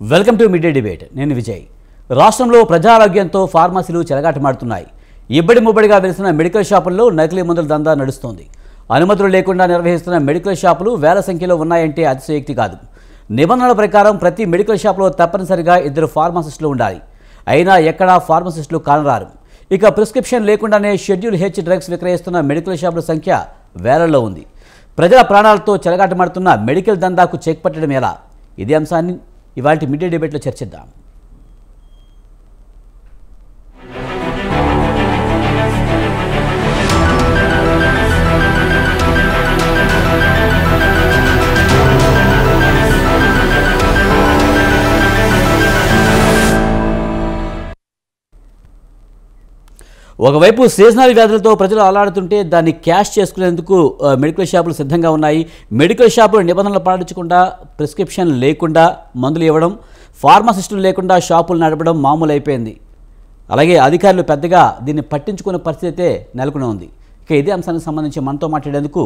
Welcome to mid day debate. నేను విజయ్. రాష్ట్రంలో ప్రజారోగ్యంతో ఫార్మసీలు చెలగాటమాడుతున్నాయి. ఇబ్బడి ముబ్బడిగా వెలిసిన మెడికల్ షాపుల్లో నకిలీ మందుల దందా నడుస్తోంది. అనుమతులు లేకుండా నిర్వహిస్తున్న మెడికల్ షాపులు వేల సంఖ్యలో ఉన్నాయంటే అతిశయోక్తి కాదు. నిబంధనల ప్రకారం ప్రతి మెడికల్ షాపులో తప్పనిసరిగా 2 ఫార్మసిస్టులు ఉండాలి. అయినా ఎక్కడా ఫార్మసిస్టులు కానరారు. ఇక ప్రిస్క్రిప్షన్ లేకుండానే షెడ్యూల్ హెచ్ డ్రగ్స్ విక్రయిస్తున్న మెడికల్ షాపుల సంఖ్య వేలల్లో ఉంది. ప్రజల ప్రాణాలతో చెలగాటమాడుతున్న మెడికల్ దందాకు చెక్ పట్టడం ఎలా? ఇదే అంశాన్ని ఇవాల్టి మిడ్ డే డిబేట్లో చర్చిద్దాం. ఒకవైపు సీజనల్ వ్యాధులతో ప్రజలు అల్లాడుతుంటే దాన్ని క్యాష్ చేసుకునేందుకు మెడికల్ షాపులు సిద్ధంగా ఉన్నాయి. మెడికల్ షాపులు నిబంధనలు పాటించకుండా, ప్రిస్క్రిప్షన్ లేకుండా మందులు ఇవ్వడం, ఫార్మసిస్టులు లేకుండా షాపులు నడపడం మామూలు అయిపోయింది. అలాగే అధికారులు పెద్దగా దీన్ని పట్టించుకునే పరిస్థితి అయితే నెలకొని ఉంది. ఇక ఇదే అంశానికి సంబంధించి మనతో మాట్లాడేందుకు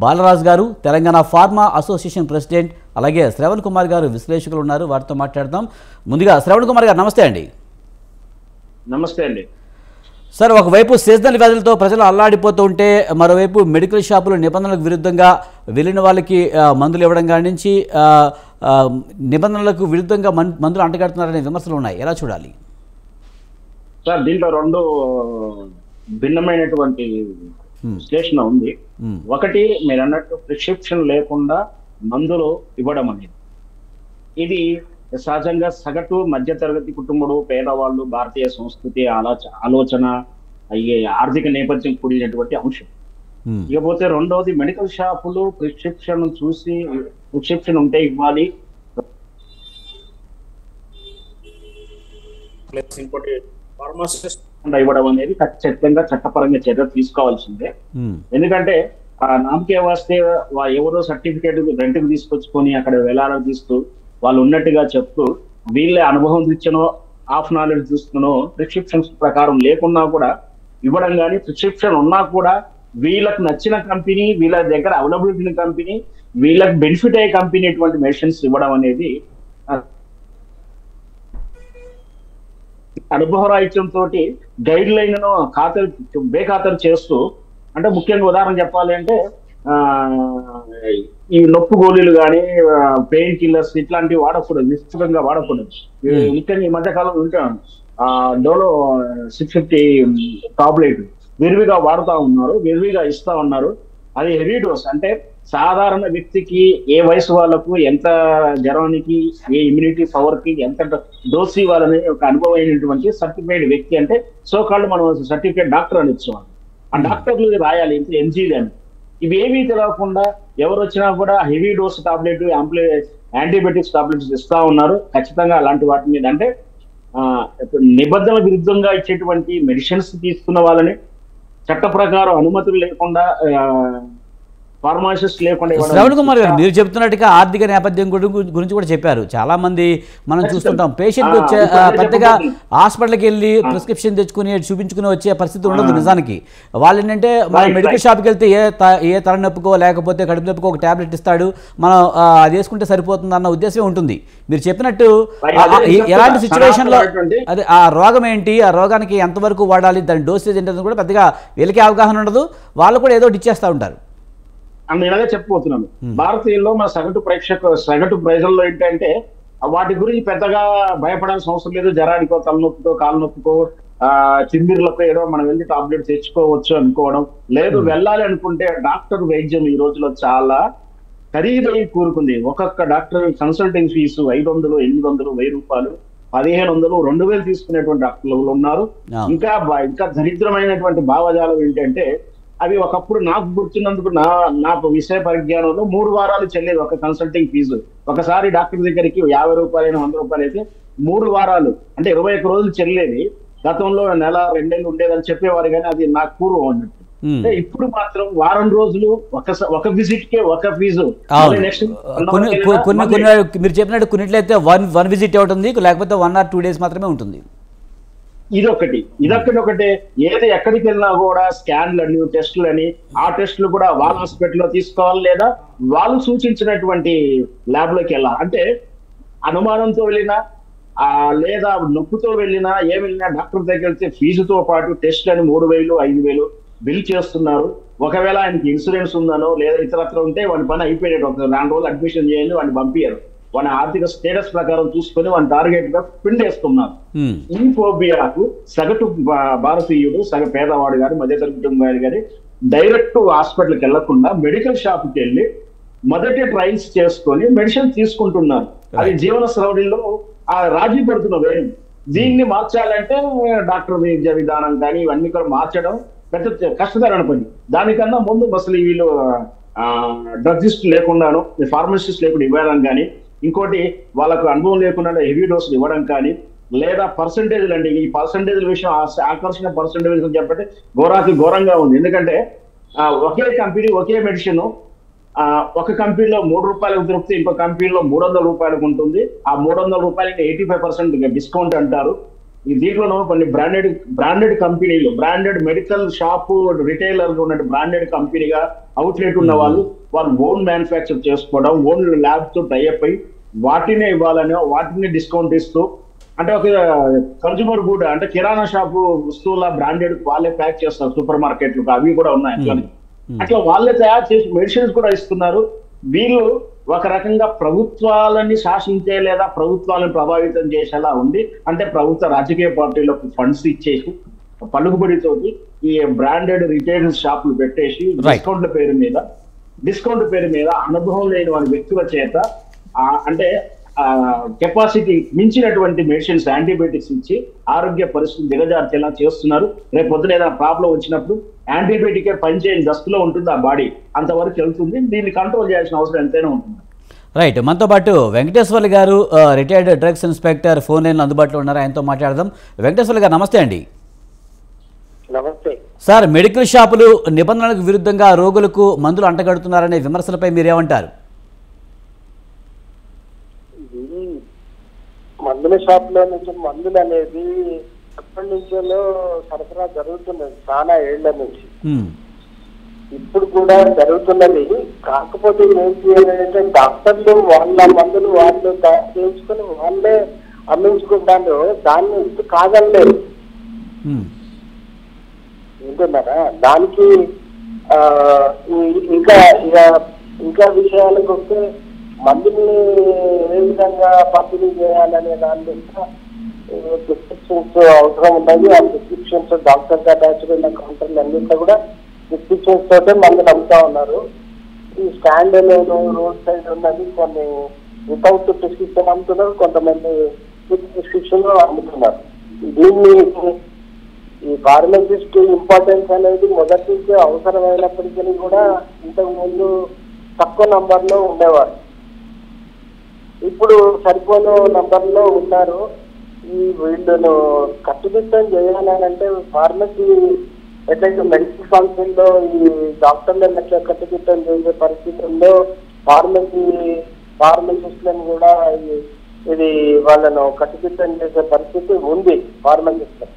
బాలరాజు గారు, తెలంగాణ ఫార్మా అసోసియేషన్ ప్రెసిడెంట్, అలాగే శ్రవణ్ కుమార్ గారు విశ్లేషకులు ఉన్నారు. వారితో మాట్లాడదాం. ముందుగా శ్రవణ్ కుమార్ గారు నమస్తే అండి. నమస్తే అండి సార్, ఒకవైపు సీజనల్ వ్యాధులతో ప్రజలు అల్లాడిపోతూ ఉంటే మరోవైపు మెడికల్ షాపులు నిబంధనలకు విరుద్ధంగా వెళ్ళిన వాళ్ళకి మందులు ఇవ్వడం కాడి నుంచి నిబంధనలకు విరుద్ధంగా మందులు అంటగడుతున్నారనే విమర్శలు ఉన్నాయి. ఎలా చూడాలి సార్? దీంట్లో 2 భిన్నమైనటువంటి విశ్లేషణ ఉంది. ఒకటి, మీరు అన్నట్టు ప్రిస్క్రిప్షన్ లేకుండా మందులు ఇవ్వడం అనేది, ఇది సహజంగా సగటు మధ్యతరగతి కుటుంబం, పేదవాళ్ళు, భారతీయ సంస్కృతి ఆలోచన, ఆర్థిక నేపథ్యం కూడినటువంటి అంశం. ఇకపోతే రెండవది, మెడికల్ షాపులు ప్రిస్క్రిప్షన్ చూసి ప్రిస్క్రిప్షన్ ఉంటే ఇవ్వాలి, ఇంకోటి ఫార్మసిస్ట్ ఇవ్వడం అనేది ఖచ్చితంగా చట్టపరంగా చర్య తీసుకోవాల్సిందే. ఎందుకంటే నామకే వస్తే ఎవరో సర్టిఫికేట్ రెంట్కి తీసుకొచ్చుకొని అక్కడ వేలాడ తీస్తూ వాళ్ళు ఉన్నట్టుగా చెప్తూ వీళ్ళే అనుభవం ఇచ్చనో హాఫ్ నాలెడ్జ్ చూస్తున్నో ప్రిస్క్రిప్షన్స్ ప్రకారం లేకున్నా కూడా ఇవ్వడం, కానీ ప్రిస్క్రిప్షన్ ఉన్నా కూడా వీళ్ళకి నచ్చిన కంపెనీ, వీళ్ళ దగ్గర అవైలబిలిటీ కంపెనీ, వీళ్ళకి బెనిఫిట్ అయ్యే కంపెనీ ఇటువంటి మెడిసిన్స్ ఇవ్వడం అనేది అనుభవ రాహిత్యంతో గైడ్ లైన్ బేఖాతరు చేస్తూ, అంటే ముఖ్యంగా ఉదాహరణ చెప్పాలి అంటే ఈ నొప్పు గోళీలు కానీ పెయిన్ కిల్లర్స్ ఇట్లాంటివి వాడకూడదు, విస్తృతంగా వాడకూడదు. ముఖ్యంగా ఈ మధ్యకాలం వింటాను డోలో 650 టాబ్లెట్ విరివిగా వాడుతూ ఉన్నారు, విరివిగా ఇస్తా ఉన్నారు. అది హెవీ డోస్. అంటే సాధారణ వ్యక్తికి, ఏ వయసు వాళ్ళకు, ఎంత జ్వరానికి, ఏ ఇమ్యూనిటీ పవర్ కి ఎంత డోస్ ఇవ్వాలని ఒక అనుభవం అయినటువంటి సర్టిఫైడ్ వ్యక్తి, అంటే సో కాల్డ్ మనం సర్టిఫికేట్ డాక్టర్ అని ఇచ్చేవాళ్ళు. ఆ డాక్టర్లు రాయాలి ఇంత ఎంజీలు అని. ఇవేమీ తెలియకుండా ఎవరు వచ్చినా కూడా heavy dose tablet, antibiotics tablets ఇస్తా ఉన్నారు. ఖచ్చితంగా అలాంటి వాటి మీద, అంటే నిబంధనల విరుద్ధంగా ఇచ్చేటువంటి మెడిసిన్స్ తీసుకున్న వాళ్ళని చట్ట ప్రకారం అనుమతులు లేకుండా, ఫార్మాసిస్ట్ లేకుండా. శ్రవణ్ కుమార్ గారు, మీరు చెప్తున్నట్టుగా ఆర్థిక నేపథ్యం గురించి కూడా చెప్పారు. చాలా మంది మనం చూస్తుంటాం, పేషెంట్ వచ్చే పెద్దగా హాస్పిటల్కి వెళ్ళి ప్రిస్క్రిప్షన్ తెచ్చుకుని చూపించుకుని వచ్చే పరిస్థితి ఉండదు. నిజానికి వాళ్ళు ఏంటంటే మనం మెడికల్ షాప్కి వెళ్తే ఏ తలనొప్పికో లేకపోతే కడుపు నొప్పికో ఒక టాబ్లెట్ ఇస్తాడు, మనం అది వేసుకుంటే సరిపోతుంది అన్న ఉద్దేశం ఉంటుంది. మీరు చెప్పినట్టు ఎలాంటి సిచ్యువేషన్లో అదే ఆ రోగం ఏంటి, ఆ రోగానికి ఎంతవరకు వాడాలి, దాని డోసేజ్ ఏంటని కూడా పెద్దగా వీళ్ళకి అవగాహన ఉండదు. వాళ్ళు కూడా ఏదో ఇచ్చేస్తూ ఉంటారు. ఇలాగే చెప్పబోతున్నాను. భారతీయుల్లో మన సగటు ప్రజల్లో ఏంటంటే వాటి గురించి పెద్దగా భయపడాల్సిన అవసరం లేదు. జ్వరానికో, తలనొప్పికో, కాలు నొప్పికో, తిమ్మిర్లకో ఏదో మనం వెళ్ళి టాబ్లెట్ తెచ్చుకోవచ్చు అనుకోవడం లేదు. వెళ్ళాలి అనుకుంటే డాక్టర్ వైద్యం ఈ రోజులో చాలా ఖరీదై కూరుకుంది. ఒక్కొక్క డాక్టర్ కన్సల్టింగ్ ఫీజు 500, 800, 1000 రూపాయలు, 1500, 2000 తీసుకునేటువంటి డాక్టర్లు ఉన్నారు. ఇంకా దరిద్రమైనటువంటి భావజాలం ఏంటంటే, అవి ఒకప్పుడు నాకు గుర్తున్నందుకు నా విషయ పరిజ్ఞానంలో 3 వారాలు చెల్లేది ఒక కన్సల్టింగ్ ఫీజు. ఒకసారి డాక్టర్ దగ్గరికి 50 రూపాయలైనా 100 రూపాయలు అయితే 3 వారాలు అంటే 21 రోజులు చెల్లేది. గతంలో నెల 2 నెలలు ఉండేదని చెప్పేవారు, కానీ అది నాకు పూర్వం అన్నట్టు. అంటే ఇప్పుడు మాత్రం వారం రోజులు ఒక విజిట్ కే ఒక ఫీజు. నెక్స్ట్ మీరు చెప్పినట్టు కొన్నిట్లయితే వన్ విజిట్ అవుతుంది, లేకపోతే 1 or 2 days మాత్రమే ఉంటుంది. ఇదొకటి ఏది ఎక్కడికి వెళ్ళినా కూడా స్కాన్లని, టెస్టులని, ఆ టెస్టులు కూడా వాళ్ళ హాస్పిటల్లో తీసుకోవాలి లేదా వాళ్ళు సూచించినటువంటి ల్యాబ్ లోకి వెళ్ళాలి. అంటే అనుమానంతో వెళ్ళినా లేదా నొప్పుతో వెళ్ళినా ఏం వెళ్ళినా డాక్టర్ దగ్గర వెళ్తే ఫీజుతో పాటు టెస్ట్ అని 3,000 5,000 బిల్ చేస్తున్నారు. ఒకవేళ ఆయనకి ఇన్సూరెన్స్ ఉందనో లేదా ఇతరత్ర ఉంటే వాడి పని అయిపోయినట్టు, ఒక 2 రోజులు అడ్మిషన్ చేయండి, వాడిని పంపించారు. వాడి ఆర్థిక స్టేటస్ ప్రకారం చూసుకొని వాడిని టార్గెట్ గా పిండేస్తున్నారు. ఈ ఫోబియాకు సగటు భారతీయుడు, పేదవాడు గాని మధ్యతరగతి కుటుంబం గాని డైరెక్ట్ హాస్పిటల్కి వెళ్లకుండా మెడికల్ షాప్ కి వెళ్ళి మొదటి ట్రయల్స్ చేసుకొని మెడిసిన్ తీసుకుంటున్నారు. అది జీవన శైలిలో రాజీ పడుతున్న వేరు. దీన్ని మార్చాలంటే డాక్టర్ విద్యా విధానం కానీ ఇవన్నీ కూడా మార్చడం పెద్ద కష్టతరమైన పని. దానికన్నా ముందు అసలు వీళ్ళు డ్రగ్జిస్ట్ లేకుండాను, ఫార్మసిస్ట్ లేకుండా ఇవ్వడం కానీ, ఇంకోటి వాళ్ళకు అనుభవం లేకుండా హెవీ డోసులు ఇవ్వడం కానీ, లేదా పర్సంటేజ్లు అండి, ఈ పర్సంటేజ్ల విషయం ఆకర్షణ పర్సంటేజ్ చెప్పంటే ఘోరంగా ఉంది. ఎందుకంటే ఒకే కంపెనీ ఒకే మెడిసిన్ ఒక కంపెనీలో ₹3 దొరికితే ఇంకో కంపెనీలో ₹300 ఉంటుంది. ఆ ₹300 85% డిస్కౌంట్ అంటారు. ఈ దీంట్లో కొన్ని బ్రాండెడ్ కంపెనీలు, బ్రాండెడ్ మెడికల్ షాపు రిటైలర్ ఉన్న బ్రాండెడ్ కంపెనీగా అవుట్లెట్ ఉన్న వాళ్ళు ఓన్ మ్యానుఫ్యాక్చర్ చేసుకోవడం, ఓన్ ల్యాబ్ తో టైఅప్ అయి వాటినే ఇవ్వాలని వాటిని డిస్కౌంట్ ఇస్తూ, అంటే ఒక కన్జ్యూమర్ గుడ్ అంటే కిరాణా షాపు వస్తువుల బ్రాండెడ్ వాళ్ళే ప్యాక్ చేస్తారు సూపర్ మార్కెట్లు, అవి కూడా ఉన్నాయి. అట్లా వాళ్ళే తయారు చేసి మెడిసిన్స్ కూడా ఇస్తున్నారు. వీళ్ళు ఒక రకంగా ప్రభుత్వాలని శాసించే లేదా ప్రభుత్వాలను ప్రభావితం చేసేలా ఉంది. అంటే ప్రభుత్వ రాజకీయ పార్టీలకు ఫండ్స్ ఇచ్చేసి పలుకుబడితోటి ఈ బ్రాండెడ్ రిటైల్ షాపులు పెట్టేసి డిస్కౌంట్ పేరు మీద అనుభవం లేని వారి వ్యక్తుల చేత అంటే కెపాసిటీ మించినటువంటి మెడిసిన్స్, యాంటీబయాటిక్స్ ఇచ్చి ఆరోగ్య పరిస్థితి దిగజార్చేలా చేస్తున్నారు. రేపు పొద్దున ఏదైనా ప్రాబ్లం వచ్చినప్పుడు యాంటీబయాటికే పనిచేయని దస్తులో ఉంటుంది ఆ బాడీ, అంతవరకు వెళ్తుంది. దీన్ని కంట్రోల్ చేయాల్సిన అవసరం ఎంతైనా ఉంటుంది. రైట్, మనతో పాటు వెంకటేశ్వర్లు గారు retired drugs inspector phone line అందుబాటులో ఉన్నారు, ఆయనతో మాట్లాడదాం. వెంకటేశ్వర్లు గారు నమస్తే అండి. నమస్తే సార్, మెడికల్ షాపులు నిబంధనలకు విరుద్ధంగా రోగులకు మందులు అంటగడుతున్నారనే విమర్శలపై మీరేమంటారు? మందుల షాప్ లో నుంచి మందులు అనేది ఎప్పటి నుంచో సరఫరా జరుగుతున్నది, చాలా ఏళ్ల నుంచి. ఇప్పుడు కూడా జరుగుతున్నది. కాకపోతే ఏంటి అంటే డాక్టర్లు వాళ్ళ మందులు వాళ్ళు చేయించుకొని వాళ్ళే అమ్మించుకుంటారు, దాన్ని కాదనలేదు. వింటున్నారా? దానికి ఇంకా విషయాలకు వస్తే మందుల్ని ఏ విధంగా పంపిణీ చేయాలనే దాని మీద ప్రిస్క్రిప్షన్స్ అవసరం ఉన్నది. ఆ ప్రిస్క్రిప్షన్స్ డాక్టర్ అటాచ్డ్ ఉన్న కౌంటర్లు అన్నింటిలో కూడా ప్రిస్క్రిప్షన్స్ తోటే మందులు అమ్ముతా ఉన్నారు. ఈ స్టాండ్ రోడ్ సైడ్ ఉన్నది కొన్ని వితౌట్ ప్రిస్క్రిప్షన్ అమ్ముతున్నారు, కొంతమంది విత్ ప్రిస్క్రిప్షన్ అమ్ముతున్నారు. దీన్ని ఈ ఫార్మసిస్ట్ ఇంపార్టెన్స్ అనేది మొదటి నుంచి అవసరమైనప్పటికీ కూడా ఇంతకు ముందు తక్కువ నంబర్లో ఉండేవారు, ఇప్పుడు సరిపోను నంబర్లో ఉన్నారు. ఈ వీళ్ళను కట్టుదిట్టం చేయాలంటే ఫార్మసీ ఎట్లయితే మెడికల్ కౌన్సిల్ లో ఈ డాక్టర్లను ఎట్లా కట్టుదిట్టం చేసే పరిస్థితుల్లో ఫార్మసిస్టులను కూడా ఇది వాళ్ళను కట్టుదిట్టం చేసే పరిస్థితి ఉంది ఫార్మసిస్టులు.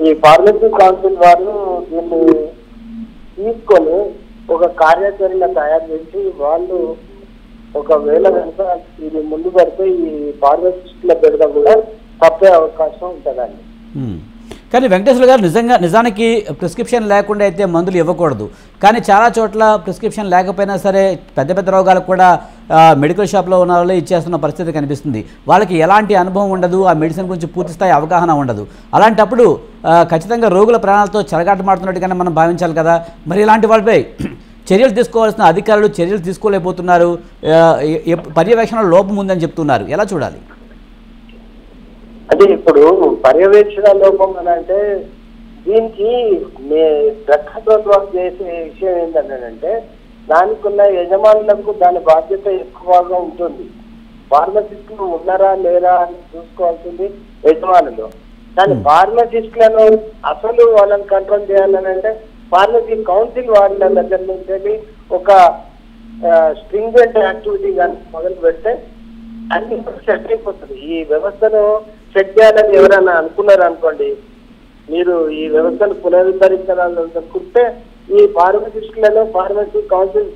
ఈ ఫార్మసీ కౌన్సిల్ వారు దీన్ని తీసుకొని ఒక కార్యాచరణ తయారు చేసి వాళ్ళు ఒకవేళ కనుక ఇది ముందు పడితే ఈ ఫార్మసిస్టుల పెడదాం కూడా తప్పే అవకాశం ఉంటుందండి. కానీ వెంకటేశ్వర గారు, నిజానికి ప్రిస్క్రిప్షన్ లేకుండా అయితే మందులు ఇవ్వకూడదు. కానీ చాలా చోట్ల ప్రిస్క్రిప్షన్ లేకపోయినా సరే పెద్ద పెద్ద రోగాలకు కూడా మెడికల్ షాప్లో ఉన్న వాళ్ళే ఇచ్చేస్తున్న పరిస్థితి కనిపిస్తుంది. వాళ్ళకి ఎలాంటి అనుభవం ఉండదు, ఆ మెడిసిన్ గురించి పూర్తిస్థాయి అవగాహన ఉండదు. అలాంటప్పుడు ఖచ్చితంగా రోగుల ప్రాణాలతో చెలగాటమాడుతున్నట్టుగానే మనం భావించాలి కదా. మరి ఇలాంటి వాళ్ళపై చర్యలు తీసుకోవాల్సిన అధికారులు చర్యలు తీసుకోలేకపోతున్నారు, పర్యవేక్షణలో లోపం ఉందని చెప్తున్నారు. ఎలా చూడాలి? అంటే ఇప్పుడు పర్యవేక్షణ లోపం అని అంటే దీనికి ప్రభుత్వం చేసే విషయం ఏంటంటే దానికి ఉన్న యజమానులకు దాని బాధ్యత ఎక్కువగా ఉంటుంది. ఫార్మసిస్టులు ఉన్నారా లేరా అని చూసుకోవాల్సింది యజమానులు. కానీ ఫార్మసిస్టులను అసలు వాళ్ళని కంట్రోల్ చేయాలని అంటే ఫార్మసీ కౌన్సిల్ వాళ్ళ దగ్గర నుంచి ఒక స్ట్రింజెంట్ యాక్టివిటీ కానీ మొదలు పెడితే అన్ని సెట్ అయిపోతుంది. ఈ వ్యవస్థను సెట్ చేయాలని ఎవరైనా అనుకున్నారు అనుకోండి, మీరు ఈ వ్యవస్థను పునరుద్ధరించాలనుకుంటే ఈ ఫార్మసిస్టులను ఫార్మసీ కౌన్సిల్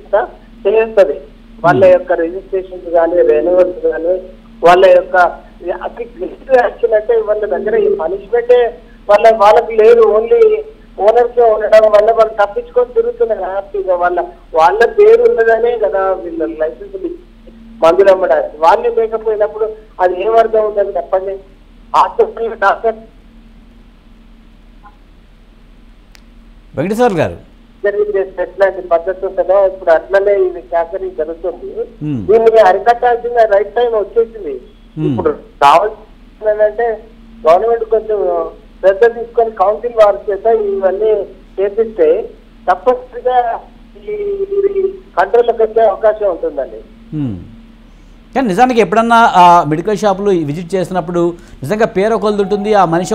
చేస్తుంది. వాళ్ళ యొక్క రిజిస్ట్రేషన్స్ కానీ రెన్యువల్స్ కానీ వాళ్ళ యొక్క యాక్షన్ అంటే వాళ్ళ దగ్గర ఈ పనిష్మెంటే వాళ్ళకి లేదు. ఓన్లీ ఓనర్స్ ఉండడం వల్ల వాళ్ళు తప్పించుకొని తిరుగుతున్నారు హ్యాపీగా. వాళ్ళ పేరు ఉన్నదనే కదా వీళ్ళ లైసెన్స్ మందులు అమ్మడానికి. వాళ్ళే లేకపోయినప్పుడు అది ఏం అర్థం ఉందని చెప్పండి. హాస్పిటల్ డాక్టర్ వెంకటేశ్వర గారు జరిగింది ఎట్లాంటి పద్ధతి ఉంటుందో ఇప్పుడు అట్లనే ఇది క్యాన్సరింగ్ జరుగుతుంది. దీన్ని అరికట్టాల్సిన రైట్ టైం వచ్చేసింది. ఇప్పుడు కావాల్సిందంటే గవర్నమెంట్ కొంచెం శ్రద్ధ తీసుకొని కౌన్సిల్ వారి చేత ఇవన్నీ చేపిస్తే తప్పనిసరిగా ఈ కంట్రోల్లోకి వచ్చే అవకాశం ఉంటుందండి. కానీ నిజానికి ఎప్పుడన్నా ఆ మెడికల్ షాపులు విజిట్ చేసినప్పుడు నిజంగా పేరు ఒకళ్ళు ఉంటుంది, ఆ మనిషి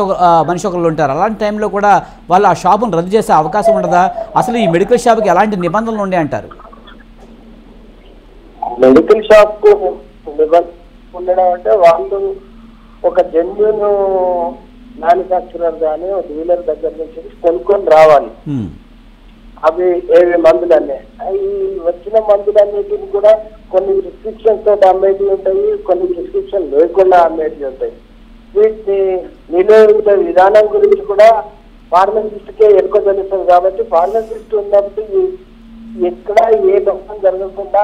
ఒకళ్ళు ఉంటారు. అలాంటి టైంలో కూడా వాళ్ళు ఆ షాపును రద్దు చేసే అవకాశం ఉండదా? అసలు ఈ మెడికల్ షాప్కి ఎలాంటి నిబంధనలు ఉండే అంటారు? మెడికల్ షాప్ కు ఉండడం అంటే వాళ్ళు ఒక జెన్యూన్ మ్యానుఫ్యాక్చరర్ కానీ ఒక డీలర్ దగ్గర నుంచి కొనుక్కొని రావాలి. అవి ఏవి మందులన్నీ ఈ వచ్చిన మందులన్నిటిని కూడా కొన్ని ప్రిస్క్రిప్షన్ తోటి అమ్మేటి ఉంటాయి, కొన్ని ప్రిస్క్రిప్షన్ లేకుండా అమ్మేటి ఉంటాయి. వీటిని నిరోధించే విధానం గురించి కూడా ఫార్మసిస్ట్కే ఎక్కువ తెలుస్తుంది. కాబట్టి ఫార్మసిస్ట్ ఉన్నప్పుడు ఎక్కడ ఏ దోషం జరగకుండా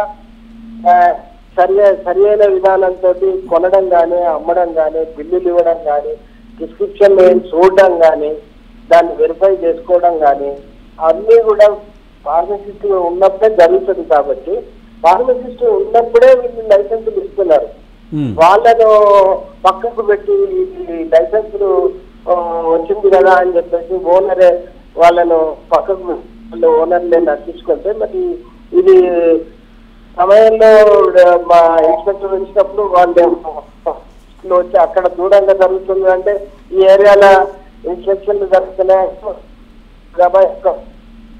సరి అయిన విధానంతో కొనడం కానీ అమ్మడం కానీ బిల్లులు ఇవ్వడం కానీ ప్రిస్క్రిప్షన్ చూడడం కానీ దాన్ని వెరిఫై చేసుకోవడం కానీ అన్నీ కూడా ఫార్మసిస్ట్ ఉన్నప్పుడే జరుగుతుంది. కాబట్టి ఫార్మసిస్ట్ ఉన్నప్పుడే వీళ్ళు లైసెన్సులు ఇస్తున్నారు. వాళ్ళను పక్కకు పెట్టి లైసెన్సులు వచ్చింది కదా అని చెప్పేసి ఓనరే వాళ్ళను పక్కకు ఓనర్లే నడిపించుకుంటే మరి ఇది సమయంలో మా ఇన్స్పెక్టర్ వచ్చినప్పుడు వాళ్ళు వచ్చి అక్కడ దూరంగా జరుగుతుంది అంటే ఈ ఏరియాలో ఇన్స్పెక్షన్లు జరుగుతున్నాయి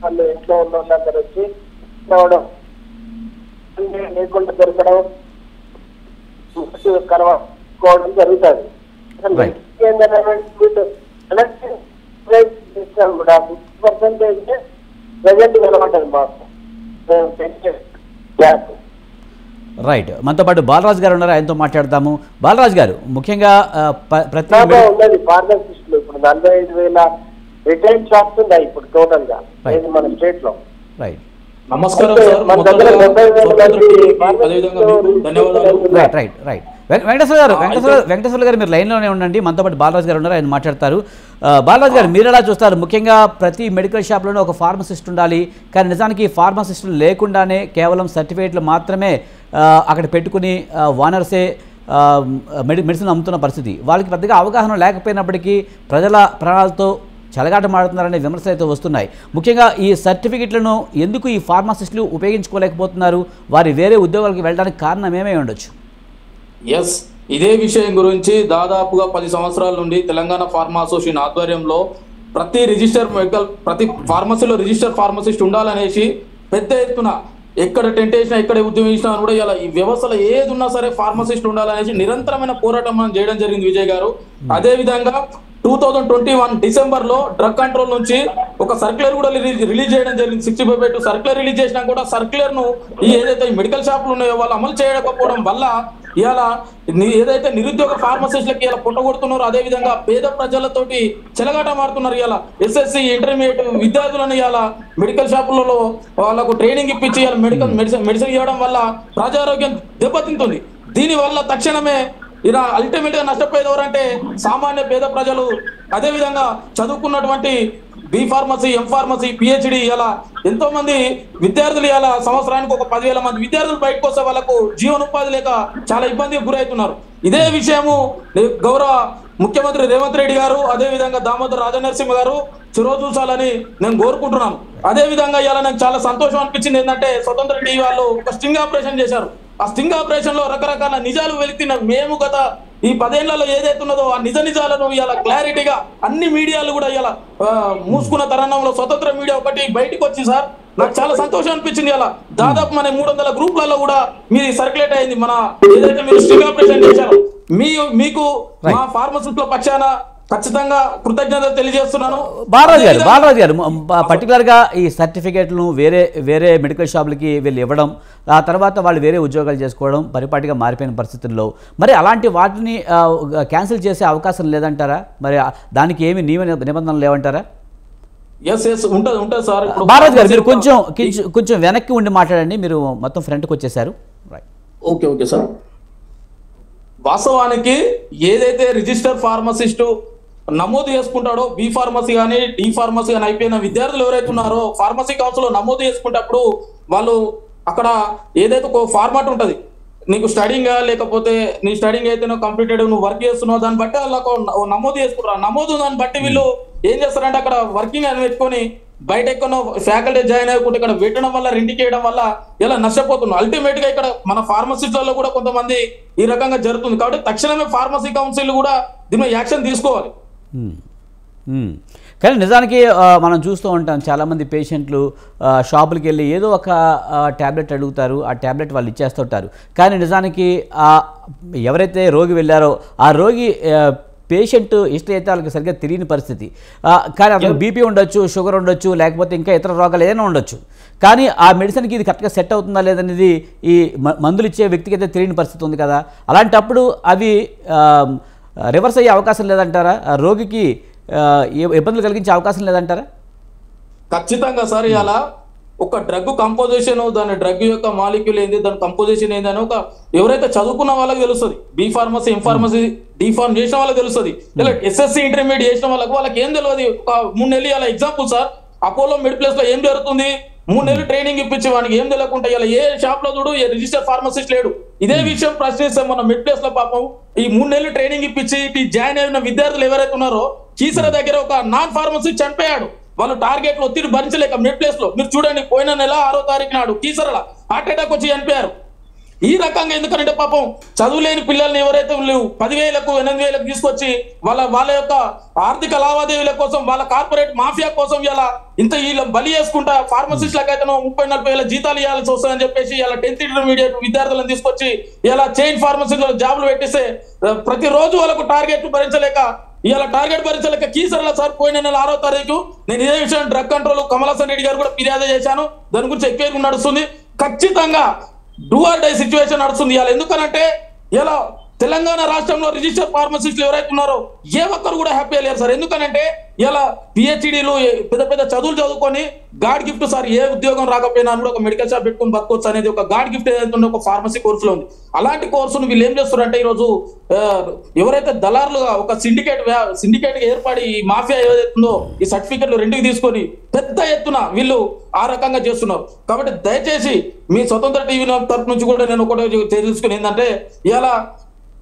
వాళ్ళు ఇంట్లో ఉన్న వాళ్ళందరూ వచ్చి రావడం లేకుండా దొరకడం కరవడం జరుగుతుంది. కూడా 50% ప్రజెంట్ కనబడ్డది మాకు. రైట్, మనతో పాటు బాలరాజు గారు ఉన్నారు, ఆయనతో మాట్లాడతాము. బాలరాజు గారు, ముఖ్యంగా ప్రతి ఉన్నది ఫార్మసిస్టులు ఇప్పుడు 45,000 రిటైల్ షాప్స్ ఉన్నాయి ఇప్పుడు టోటల్ గా మన స్టేట్ లో. రైట్, నమస్కారం sir. Right right right Venkateswara గారు మీరు లైన్లోనే ఉండండి. మనతో పాటు బాలరాజు గారు ఉన్నారు, ఆయన మాట్లాడతారు. బాలరాజు గారు, మీరు ఎలా చూస్తారు? ముఖ్యంగా ప్రతి మెడికల్ షాప్లోనే ఒక ఫార్మసిస్ట్ ఉండాలి, కానీ నిజానికి ఫార్మసిస్టులు లేకుండానే కేవలం సర్టిఫికేట్లు మాత్రమే అక్కడ పెట్టుకుని ఓనర్సే మెడిసిన్ అమ్ముతున్న పరిస్థితి. వాళ్ళకి పెద్దగా అవగాహన లేకపోయినప్పటికీ ప్రజల ప్రాణాలతో చెలగాటమాడుతున్నారనే విమర్శలు అయితే వస్తున్నాయి. ముఖ్యంగా ఈ సర్టిఫికెట్లను ఎందుకు ఈ ఫార్మసిస్టులు ఉపయోగించుకోలేకపోతున్నారు? వారి వేరే ఉద్యోగాలకు వెళ్ళడానికి కారణం ఏమై ఉండొచ్చు? ఎస్, ఇదే విషయం గురించి దాదాపుగా 10 సంవత్సరాల నుండి తెలంగాణ ఫార్మా అసోసియేషన్ ఆధ్వర్యంలో ప్రతి ఫార్మసీలో రిజిస్టర్ ఫార్మసిస్ట్ ఉండాలనేసి పెద్ద ఎత్తున ఎక్కడ టెంట్ వేసినా ఎక్కడ ఉద్యమం చేసినా కూడా ఇలా ఈ వ్యవస్థలో ఏది ఉన్నా సరే ఫార్మసిస్ట్ ఉండాలనేసి నిరంతరమైన పోరాటం మనం చేయడం జరిగింది విజయ్ గారు. అదే విధంగా 2021 డిసెంబర్ లో డ్రగ్ కంట్రోల్ నుంచి ఒక సర్క్యులర్ కూడా రిలీజ్ చేయడం జరిగింది. 65/2 సర్క్యులర్ రిలీజ్ చేసినా కూడా సర్క్యులర్ ను ఏదైతే మెడికల్ షాపులు ఉన్నాయో వాళ్ళు అమలు చేయకపోవడం వల్ల ఇలా ఏదైతే నిరుద్యోగ ఫార్మసిస్టులకి ఇలా పుట్టగొడుతున్నారో అదే విధంగా పేద ప్రజలతోటి చెలగాట మారుతున్నారు. ఇలా SSC ఇంటర్మీడియట్ విద్యార్థులను ఇలా మెడికల్ షాపులలో వాళ్ళకు ట్రైనింగ్ ఇప్పించి ఇలా మెడిసిన్ ఇవ్వడం వల్ల ప్రజారోగ్యం దెబ్బతింటుంది. దీని వల్ల తక్షణమే ఇలా అల్టిమేట్ గా నష్టపోయేది ఎవరంటే సామాన్య పేద ప్రజలు. అదే విధంగా చదువుకున్నటువంటి B pharmacy, M pharmacy, PhD ఇలా ఎంతో మంది విద్యార్థులు ఇలా సంవత్సరానికి ఒక 10,000 మంది విద్యార్థులు బయటకు వస్తే వాళ్ళకు జీవనోపాధి లేక చాలా ఇబ్బందికి గురవుతున్నారు. ఇదే విషయము గౌరవ ముఖ్యమంత్రి రేవంత్ రెడ్డి గారు అదే విధంగా దామోదర్ రాజనరసింహ గారు చొరవ చూసాలని నేను కోరుకుంటున్నాను. అదే విధంగా ఇలా నాకు చాలా సంతోషం అనిపించింది ఏంటంటే స్వతంత్ర టీవీ వాళ్ళు ఒక స్టింగ్ ఆపరేషన్ చేశారు. ఆ స్టింగ్ ఆపరేషన్ లో రకరకాల నిజాలు వెలికిన మేము గత ఈ 10 ఏళ్లలో ఏదైతే ఉన్నదో ఆ నిజాలను ఇలా క్లారిటీగా అన్ని మీడియాలు కూడా ఇలా మూసుకున్న తరుణంలో స్వతంత్ర మీడియా ఒకటి బయటకు వచ్చి సార్ నాకు చాలా సంతోషం అనిపించింది. ఇలా దాదాపు మన 300 గ్రూప్లలో కూడా మీరు సర్క్యులేట్ అయింది. మన ఏదైతే మీరు స్టింగ్ ఆపరేషన్ చేశారో మీకు మా ఫార్మసిస్టుల పక్షాన ఖచ్చితంగా కృతజ్ఞత తెలియజేస్తున్నాను. బాలరాజు గారు పర్టికులర్గా ఈ సర్టిఫికేట్లను వేరే మెడికల్ షాపులకి వీళ్ళు ఇవ్వడం, ఆ తర్వాత వాళ్ళు వేరే ఉద్యోగాలు చేసుకోవడం పరిపాటిగా మారిపోయిన పరిస్థితుల్లో మరి అలాంటి వాటిని క్యాన్సిల్ చేసే అవకాశం లేదంటారా? మరి దానికి ఏమి నిబంధనలు లేవంటారా? ఉంటుంది సార్. బాలరాజు గారు మీరు కొంచెం వెనక్కి ఉండి మాట్లాడండి, మీరు మొత్తం ఫ్రంట్కి వచ్చేసారు. Okay sir. వాస్తవానికి ఏదైతే రిజిస్టర్ ఫార్మసిస్టు నమోదు చేసుకుంటాడో, బి ఫార్మసీ కానీ డి ఫార్మసీ కానీ అయిపోయిన విద్యార్థులు ఎవరైతే ఉన్నారో ఫార్మసీ కౌన్సిల్ నమోదు చేసుకునేటప్పుడు వాళ్ళు అక్కడ ఏదైతే ఒక ఫార్మాట్ ఉంటుంది, నీకు స్టడీంగా లేకపోతే నీ స్టడీంగ్ అయితే నువ్వు కంప్లీటెడ్ నువ్వు వర్క్ చేస్తున్నావు దాన్ని బట్టి వాళ్ళకు నమోదు చేసుకుంటారు. నమోదు దాన్ని బట్టి వీళ్ళు ఏం చేస్తారంటే అక్కడ వర్కింగ్ అని పెట్టుకొని బయట ఎక్కడో ఫ్యాకల్టీ జాయిన్ అయ్యకుండా ఇక్కడ పెట్టడం వల్ల రెండుకి వేయడం వల్ల ఇలా నష్టపోతున్నాం. అల్టిమేట్ గా ఇక్కడ మన ఫార్మసిస్టులలో కూడా కొంతమంది ఈ రకంగా జరుగుతుంది. కాబట్టి తక్షణమే ఫార్మసీ కౌన్సిల్ కూడా దీని యాక్షన్ తీసుకోవాలి. కానీ నిజానికి మనం చూస్తూ ఉంటాం చాలామంది పేషెంట్లు షాపులకి వెళ్ళి ఏదో ఒక ట్యాబ్లెట్ అడుగుతారు, ఆ ట్యాబ్లెట్ వాళ్ళు ఇచ్చేస్తుంటారు. కానీ నిజానికి ఎవరైతే రోగి వెళ్ళారో ఆ రోగి పేషెంట్ హిస్టరీ అయితే వాళ్ళకి సరిగ్గా తెలియని పరిస్థితి. కానీ అతనికి బీపీ ఉండొచ్చు, షుగర్ ఉండొచ్చు, లేకపోతే ఇంకా ఇతర రోగాలు ఏదైనా ఉండొచ్చు. కానీ ఆ మెడిసిన్కి ఇది కరెక్ట్గా సెట్ అవుతుందా లేదనేది ఈ మందులు ఇచ్చే వ్యక్తికి అయితే తెలియని పరిస్థితి ఉంది కదా. అలాంటప్పుడు అవి రివర్స్ అయ్యే అవకాశం లేదంటారా? రోగికి ఇబ్బందులు కలిగించే అవకాశం లేదంటారా? ఖచ్చితంగా సార్. ఇలా ఒక డ్రగ్ కంపోజిషన్, దాని డ్రగ్ యొక్క మాలిక్యూల్ ఏంది, దాని కంపోజిషన్ ఏంది అని ఒక ఎవరైతే చదువుకున్న వాళ్ళకి తెలుస్తుంది. B pharmacy, M pharmacy, D pharm చేసిన వాళ్ళకి తెలుస్తుంది. ఇలా ఎస్ఎస్సి ఇంటర్మీడియట్ చేసిన వాళ్ళకి ఏం తెలియదు. ఒక 3 నెలలు అలా ఎగ్జాంపుల్ సార్, అపోలో మెడ్ ప్లేస్ లో ఏం జరుగుతుంది, 3 నెలలు ట్రైనింగ్ ఇప్పించే వానికి ఏం తెలియకుండా ఇలా ఏ షాప్ లో చూడు ఏ రిజిస్టర్ ఫార్మసిస్ట్ లేడు. ఇదే విషయం ప్రశ్నిస్తే మన మెడ్ ప్లేస్ లో పాపం ఈ 3 నెలలు ట్రైనింగ్ ఇప్పించి జాయిన్ అయిన విద్యార్థులు ఎవరైతే ఉన్నారో కీసర దగ్గర ఒక నాన్ ఫార్మసిస్ట్ చనిపోయాడు. వాళ్ళు టార్గెట్ లో ఒత్తిడి భరించలేక మెడ్ ప్లేస్ లో మీరు చూడండి, పోయిన నెల 6వ తారీఖు నాడు కీసరల హార్ట్ అటాక్ వచ్చి చనిపోయారు. ఈ రకంగా ఎందుకంటే పాపం చదువులేని పిల్లల్ని ఎవరైతే 10,000కు 8,000కు తీసుకొచ్చి వాళ్ళ యొక్క ఆర్థిక లావాదేవీల కోసం, వాళ్ళ కార్పొరేట్ మాఫియా కోసం ఇలా ఇంత వీళ్ళ బలి చేసుకుంటా ఫార్మసిస్టులకైతే 30-40,000 జీతాలు ఇవ్వాల్సి వస్తుందని చెప్పేసి ఇలా 10th ఇంటర్మీడియట్ విద్యార్థులను తీసుకొచ్చి ఇలా చైన్ ఫార్మసీలో జాబులు పెట్టిస్తే ప్రతిరోజు వాళ్ళకు టార్గెట్ భరించలేక కీసరల సార్ పోయిన నెల 6వ తారీఖు నేను ఇదే విషయం డ్రగ్ కంట్రోల్ కమలాసన్ రెడ్డి గారు కూడా ఫిర్యాదు చేశాను. దాని గురించి ఎక్కువ నడుస్తుంది. ఖచ్చితంగా డూ ఆర్ డై సిచ్యువేషన్ నడుస్తుంది. ఇలా ఎందుకనంటే ఇలా తెలంగాణ రాష్ట్రంలో రిజిస్టర్ ఫార్మసిస్టులు ఎవరైతే ఉన్నారో ఏ ఒక్కరు కూడా హ్యాపీ లేరు సార్. ఎందుకనంటే ఇలా పిహెచ్డీలు పెద్ద చదువులు చదువుకొని గాడ్ గిఫ్ట్ సార్, ఏ ఉద్యోగం రాకపోయినా కూడా ఒక మెడికల్ షాప్ పెట్టుకుని బతకొచ్చు అనేది ఒక గాడ్ గిఫ్ట్ ఏదైతే ఉందో ఒక ఫార్మసీ కోర్సులో ఉంది. అలాంటి కోర్సును వీళ్ళు ఏం చేస్తారంటే ఈరోజు ఎవరైతే దళారులుగా ఒక సిండికేట్ ఏర్పడి ఈ మాఫియా ఏదైతుందో ఈ సర్టిఫికెట్లు రెండుకి తీసుకొని పెద్ద ఎత్తున వీళ్ళు ఆ రకంగా చేస్తున్నారు. కాబట్టి దయచేసి మీ స్వతంత్ర టీవీ తరఫు నుంచి కూడా నేను ఒకటి తెలుసుకుని ఏంటంటే ఇలా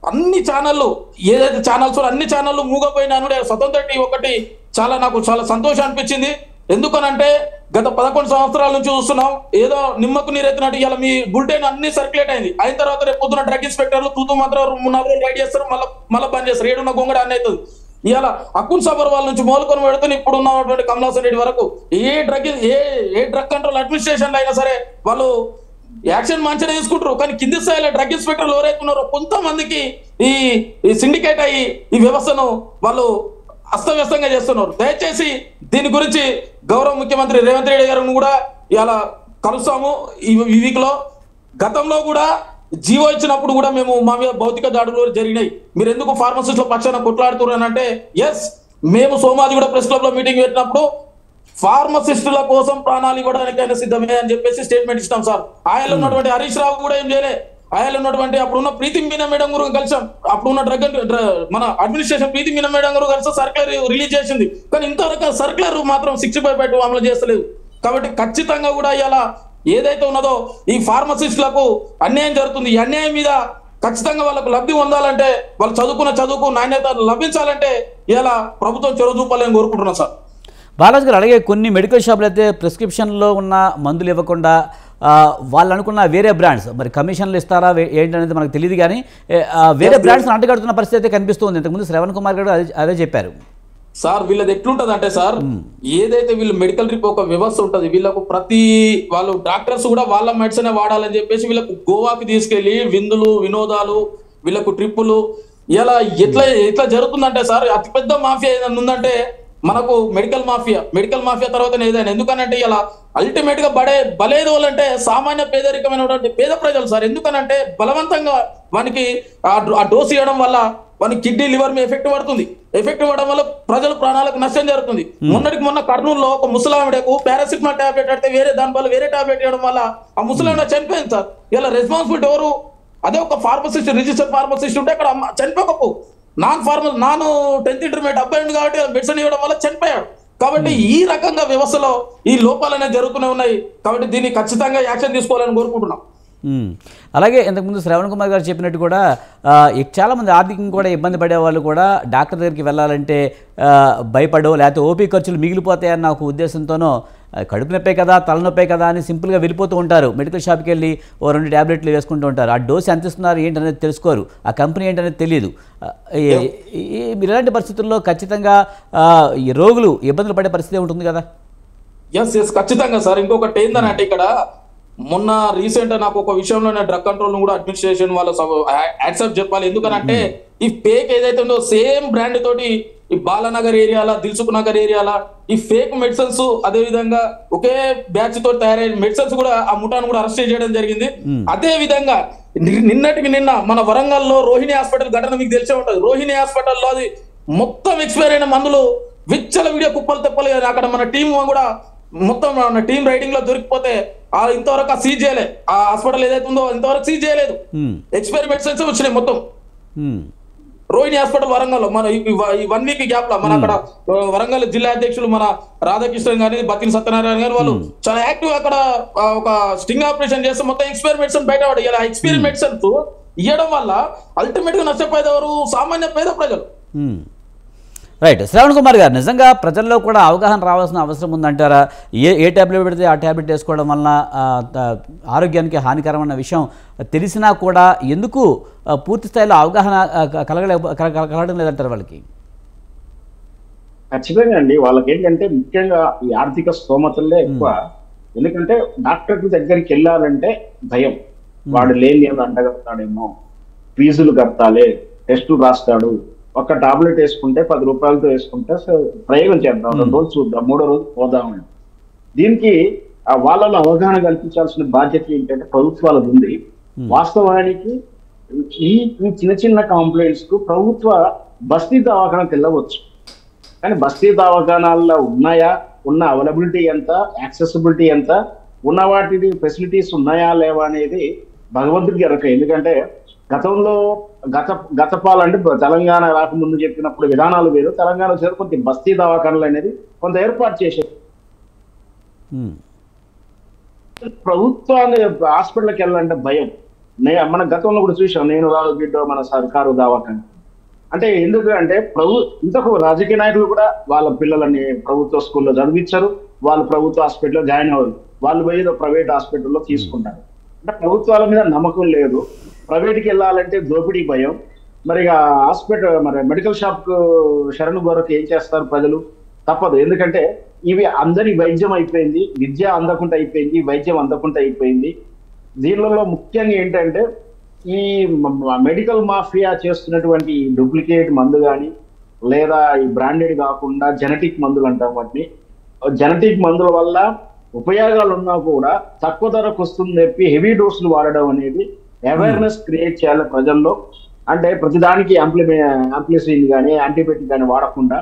అన్ని ఛానళ్ళు ఏదైతే ఛానల్స్ అన్ని ఛానళ్ళు మూగపోయినా స్వతంత్ర టీవీ ఒకటి నాకు చాలా సంతోషం అనిపించింది. ఎందుకనంటే గత 11 సంవత్సరాల నుంచి చూస్తున్నాం, ఏదో నిమ్మకు నీరెత్తినట్టు ఇలా మీ బులెటిన్ అన్ని సర్క్యులేట్ అయింది. అయిన తర్వాత రేపు పొద్దున డ్రగ్ ఇన్స్పెక్టర్లు తూతూ మాత్రం 3-4 రోజులు రైడ్ చేస్తారు, మళ్ళీ బంద్ చేస్తారు. ఏడున్న గొంగడ అన్ని అవుతుంది. ఇలా అకున్ సబర్ వాళ్ళ నుంచి మోలుకొని పెడుతున్న ఇప్పుడు ఉన్నటువంటి కమలాసన్ రెడ్డి వరకు ఏ డ్రగ్ కంట్రోల్ అడ్మినిస్ట్రేషన్ అయినా సరే వాళ్ళు యాక్షన్ మంచిగా తీసుకుంటారు. కానీ కింది స్థాయిలో డ్రగ్ ఇన్స్పెక్టర్లు ఎవరైతే ఉన్నారో కొంతమందికి ఈ సిండికేట్ అయ్యి ఈ వ్యవస్థను వాళ్ళు అస్తవ్యస్తంగా చేస్తున్నారు. దయచేసి దీని గురించి గౌరవ ముఖ్యమంత్రి రేవంత్ రెడ్డి గారిని కూడా ఇలా కలుస్తాము ఈ వీక్ లో. గతంలో కూడా జీవో ఇచ్చినప్పుడు కూడా మా మీద భౌతిక దాడులు జరిగినాయి. మీరు ఎందుకు ఫార్మసిస్టుల పక్షాన కొట్లాడుతున్నారు అని అంటే, ఎస్ మేము సోమాజి కూడా ప్రెస్ క్లబ్ లో మీటింగ్ పెట్టినప్పుడు ఫార్మసిస్టుల కోసం ప్రాణాలు ఇవ్వడానికైనా సిద్ధమే అని చెప్పేసి స్టేట్మెంట్ ఇచ్చినాం సార్. ఆయనలో ఉన్నటువంటి హరీష్ రావు కూడా ఏం చేయలే. ఆయనలో ఉన్నటువంటి అప్పుడున్న ప్రీతి మీనా మేడం గారు కలిసాం, అప్పుడున్న మన అడ్మినిస్ట్రేషన్ ప్రీతి మీనా మేడం గారు కలిసి సర్క్యులర్ రిలీజ్ చేసింది. కానీ ఇంతవరకు సర్క్యులర్ మాత్రం 65 అమలు చేస్తలేదు. కాబట్టి ఖచ్చితంగా కూడా ఇలా ఏదైతే ఉన్నదో ఈ ఫార్మసిస్టులకు అన్యాయం జరుగుతుంది. ఈ అన్యాయం మీద ఖచ్చితంగా వాళ్ళకు లబ్ధి పొందాలంటే, వాళ్ళు చదువుకు నాణ్యత లభించాలంటే ఇలా ప్రభుత్వం చొరవ చూపాలని కోరుకుంటున్నాం సార్. బాలాజీ గారు, అలాగే కొన్ని మెడికల్ షాపులు అయితే ప్రిస్క్రిప్షన్లో ఉన్న మందులు ఇవ్వకుండా వాళ్ళు అనుకున్న వేరే బ్రాండ్స్, మరి కమిషన్లు ఇస్తారా ఏంటనేది మనకు తెలియదు, కానీ వేరే బ్రాండ్స్ అంటగడుతున్న పరిస్థితి అయితే కనిపిస్తుంది. ఇంతకుముందు శ్రవణ్ కుమార్ గారు అదే చెప్పారు. సార్ వీళ్ళది ఎట్లుంటది అంటే సార్, ఏదైతే వీళ్ళు మెడికల్ ట్రిప్ ఒక వ్యవస్థ ఉంటది, వీళ్ళకు వాళ్ళు డాక్టర్స్ కూడా వాళ్ళ మెడిసిన్ వాడాలని చెప్పేసి వీళ్ళకు గోవాకి తీసుకెళ్లి విందులు వినోదాలు, వీళ్ళకు ట్రిప్పులు ఇలా ఎట్లా జరుగుతుందంటే సార్, అతిపెద్ద మాఫియా ఏదైనా ఉందంటే మనకు మెడికల్ మాఫియా తర్వాతనే ఏదైనా. ఎందుకనంటే ఇలా అల్టిమేట్ గా బలేది వాళ్ళంటే సామాన్య పేదరికమైనటువంటి పేద ప్రజలు సార్. ఎందుకనంటే బలవంతంగా వానికి ఆ డోసు ఇవ్వడం వల్ల వానికి కిడ్నీ లివర్ మీద ఎఫెక్ట్ పడడం వల్ల ప్రజల ప్రాణాలకు నష్టం జరుగుతుంది. మొన్న కర్నూలులో ఒక ముసలావిడకు పారాసిటమాల్ టాబ్లెట్ అంటే దాని వల్ల వేరే టాబ్లెట్ ఇవ్వడం వల్ల ఆ ముసలావిడ చనిపోయింది సార్. ఇలా రెస్పాన్సిబిలిటీ ఎవరు? అదే ఒక ఫార్మసిస్ట్, రిజిస్టర్డ్ ఫార్మసిస్ట్ ఉంటే అక్కడ చనిపోకపో. నాన్ 10th ఇంటర్మీడియట్ అబ్బాయి కాబట్టి మెడిసిన్ ఇవ్వడం వల్ల చనిపోయాడు. కాబట్టి ఈ రకంగా వ్యవస్థలో ఈ లోపాలు అనేవి జరుగుతూనే ఉన్నాయి. కాబట్టి దీన్ని ఖచ్చితంగా యాక్షన్ తీసుకోవాలని కోరుకుంటున్నాం. అలాగే ఇంతకుముందు శ్రవణ్ కుమార్ గారు చెప్పినట్టు కూడా చాలామంది ఆర్థికంగా కూడా ఇబ్బంది పడే వాళ్ళు కూడా డాక్టర్ దగ్గరికి వెళ్ళాలంటే భయపడో లేకపోతే ఓపీ ఖర్చులు మిగిలిపోతాయన్న ఒక ఉద్దేశంతోనో కడుపు నొప్పే కదా తలనొప్పే కదా అని సింపుల్గా వెళ్ళిపోతూ ఉంటారు. మెడికల్ షాప్కి వెళ్ళి 2 ట్యాబ్లెట్లు వేసుకుంటూ ఉంటారు. ఆ డోసు ఎంత ఇస్తున్నారు ఏంటనేది తెలుసుకోరు, ఆ కంపెనీ ఏంటనేది తెలియదు. ఇలాంటి పరిస్థితుల్లో ఖచ్చితంగా ఈ రోగులు ఇబ్బందులు పడే పరిస్థితి ఉంటుంది కదా. ఎస్ ఖచ్చితంగా సార్. ఇంకొకటి ఏంటంటే ఇక్కడ మొన్న రీసెంట్ నాకు ఒక విషయంలో డ్రగ్ కంట్రోల్ కూడా అడ్మినిస్ట్రేషన్ వాళ్ళ యాక్సెప్ట్ చెప్పాలి. ఎందుకనంటే ఈ ఫేక్ ఏదైతే ఉందో సేమ్ బ్రాండ్ తోటి ఈ బాలానగర్ ఏరియాల, దిల్సుఖ్ నగర్ ఏరియాల ఈ ఫేక్ మెడిసిన్స్ అదే విధంగా ఒకే బ్యాచ్ తోటి తయారైన మెడిసిన్స్ కూడా ఆ ముఠాను కూడా అరెస్ట్ చేయడం జరిగింది. అదే విధంగా నిన్న మన వరంగల్లో రోహిణి హాస్పిటల్ ఘటన మీకు తెలిసే ఉంటుంది. రోహిణి హాస్పిటల్లో అది మొత్తం ఎక్స్పైర్ అయిన మందులు విచ్చల వీడియో కుప్పలు తెప్పలు. అక్కడ మన టీం కూడా మొత్తం టీం రైడింగ్ లో దొరికిపోతే ఇంతవరకు సీజ్ చేయలే. ఆ హాస్పిటల్ ఏదైతే ఉందో ఇంతవరకు సీజ్ చేయలేదు. ఎక్స్పైరీ మెడిసిన్స్ వచ్చినాయి మొత్తం. రోహిణి హాస్పిటల్ వరంగల్ మన ఈ 1 వీక్ గ్యాప్ లో మన అక్కడ వరంగల్ జిల్లా అధ్యక్షులు మన రాధాకృష్ణన్ గాని బత్తిని సత్యనారాయణ గారు వాళ్ళు చాలా యాక్టివ్ అక్కడ ఒక స్టింగ్ ఆపరేషన్ చేస్తే మొత్తం ఎక్స్పైరీ మెడిసిన్ బయట పడి ఇలా ఎక్స్పైరీ మెడిసిన్స్ ఇవ్వడం వల్ల అల్టిమేట్ గా నష్టపోయేవారు సామాన్య పేద ప్రజలు. రైట్. శ్రవణ్ కుమార్ గారు, నిజంగా ప్రజల్లో కూడా అవగాహన రావాల్సిన అవసరం ఉందంటారా? ఏ ట్యాబ్లెట్ పెడితే ఆ ట్యాబ్లెట్ వేసుకోవడం వలన ఆరోగ్యానికి హానికరమైన విషయం తెలిసినా కూడా ఎందుకు పూర్తి స్థాయిలో అవగాహన కలగడం లేదంటారు వాళ్ళకి? ఖచ్చితంగా అండి. వాళ్ళకి ఏంటంటే ముఖ్యంగా ఈ ఆర్థిక స్తోమతలే ఎక్కువ. ఎందుకంటే డాక్టర్ దగ్గరికి వెళ్ళాలంటే భయం. వాడు లేని అండగడతాడేమో, ఫీజులు కట్టాలి, టెస్టులు రాస్తాడు, ఒక టాబ్లెట్ వేసుకుంటే 10 రూపాయలతో వేసుకుంటే ప్రయోగం చేద్దాం, 2 రోజులు చూద్దాం, 3వ రోజు పోదామని. దీనికి వాళ్ళలో అవగాహన కల్పించాల్సిన బాధ్యత ఏంటంటే ప్రభుత్వాలది ఉంది. వాస్తవానికి ఈ చిన్న కాంప్లైంట్స్ కు ప్రభుత్వ బస్తీ దవాఖానకు వెళ్ళవచ్చు. కానీ బస్తీ దవాఖానాల్లో ఉన్న అవైలబిలిటీ ఎంత, యాక్సెసిబిలిటీ ఎంత, ఉన్న వాటి ఫెసిలిటీస్ ఉన్నాయా లేవా అనేది భగవంతుడికి ఎరక. ఎందుకంటే గతంలో గతపాలంటే తెలంగాణ రాకముందు చెప్పినప్పుడు విధానాలు వేరు. తెలంగాణ వచ్చేది కొంత బస్తీ దవాఖానలు అనేది కొంత ఏర్పాటు చేసేది. ప్రభుత్వాన్ని హాస్పిటల్కి వెళ్ళాలంటే భయం. మన గతంలో కూడా చూసాం. నేను రాదు బిడ్డో మన సర్కారు దవాఖాన అంటే ఎందుకు అంటే ఇంతకు రాజకీయ నాయకులు కూడా వాళ్ళ పిల్లలని ప్రభుత్వ స్కూల్లో చదివించారు, వాళ్ళు ప్రభుత్వ హాస్పిటల్లో జాయిన్ అవ్వరు, వాళ్ళు పోయి ప్రైవేట్ హాస్పిటల్లో తీసుకుంటారు. అంటే ప్రభుత్వాల మీద నమ్మకం లేదు. ప్రైవేట్కి వెళ్ళాలంటే దోపిడీ భయం. మరి మెడికల్ షాప్ కు శరణు గోరకు ఏం చేస్తారు ప్రజలు? తప్పదు. ఎందుకంటే ఇవి అందరి వైద్యం అయిపోయింది, విద్య అందకుండా అయిపోయింది, వైద్యం అందకుండా అయిపోయింది. దీనిలో ముఖ్యంగా ఏంటంటే ఈ మెడికల్ మాఫియా చేస్తున్నటువంటి డూప్లికేట్ మందు కానీ లేదా ఈ బ్రాండెడ్ కాకుండా జెనెటిక్ మందులు అంటాం వాటిని. జెనెటిక్ మందుల వల్ల ఉపయోగాలు ఉన్నా కూడా తక్కువ ధరకు వస్తుంది చెప్పి హెవీ డోసులు వాడడం అనేది అవేర్నెస్ క్రియేట్ చేయాలి ప్రజల్లో. అంటే ప్రతిదానికి యాంప్లిసిన్ కానీ యాంటీబయాటిక్ కానీ వాడకుండా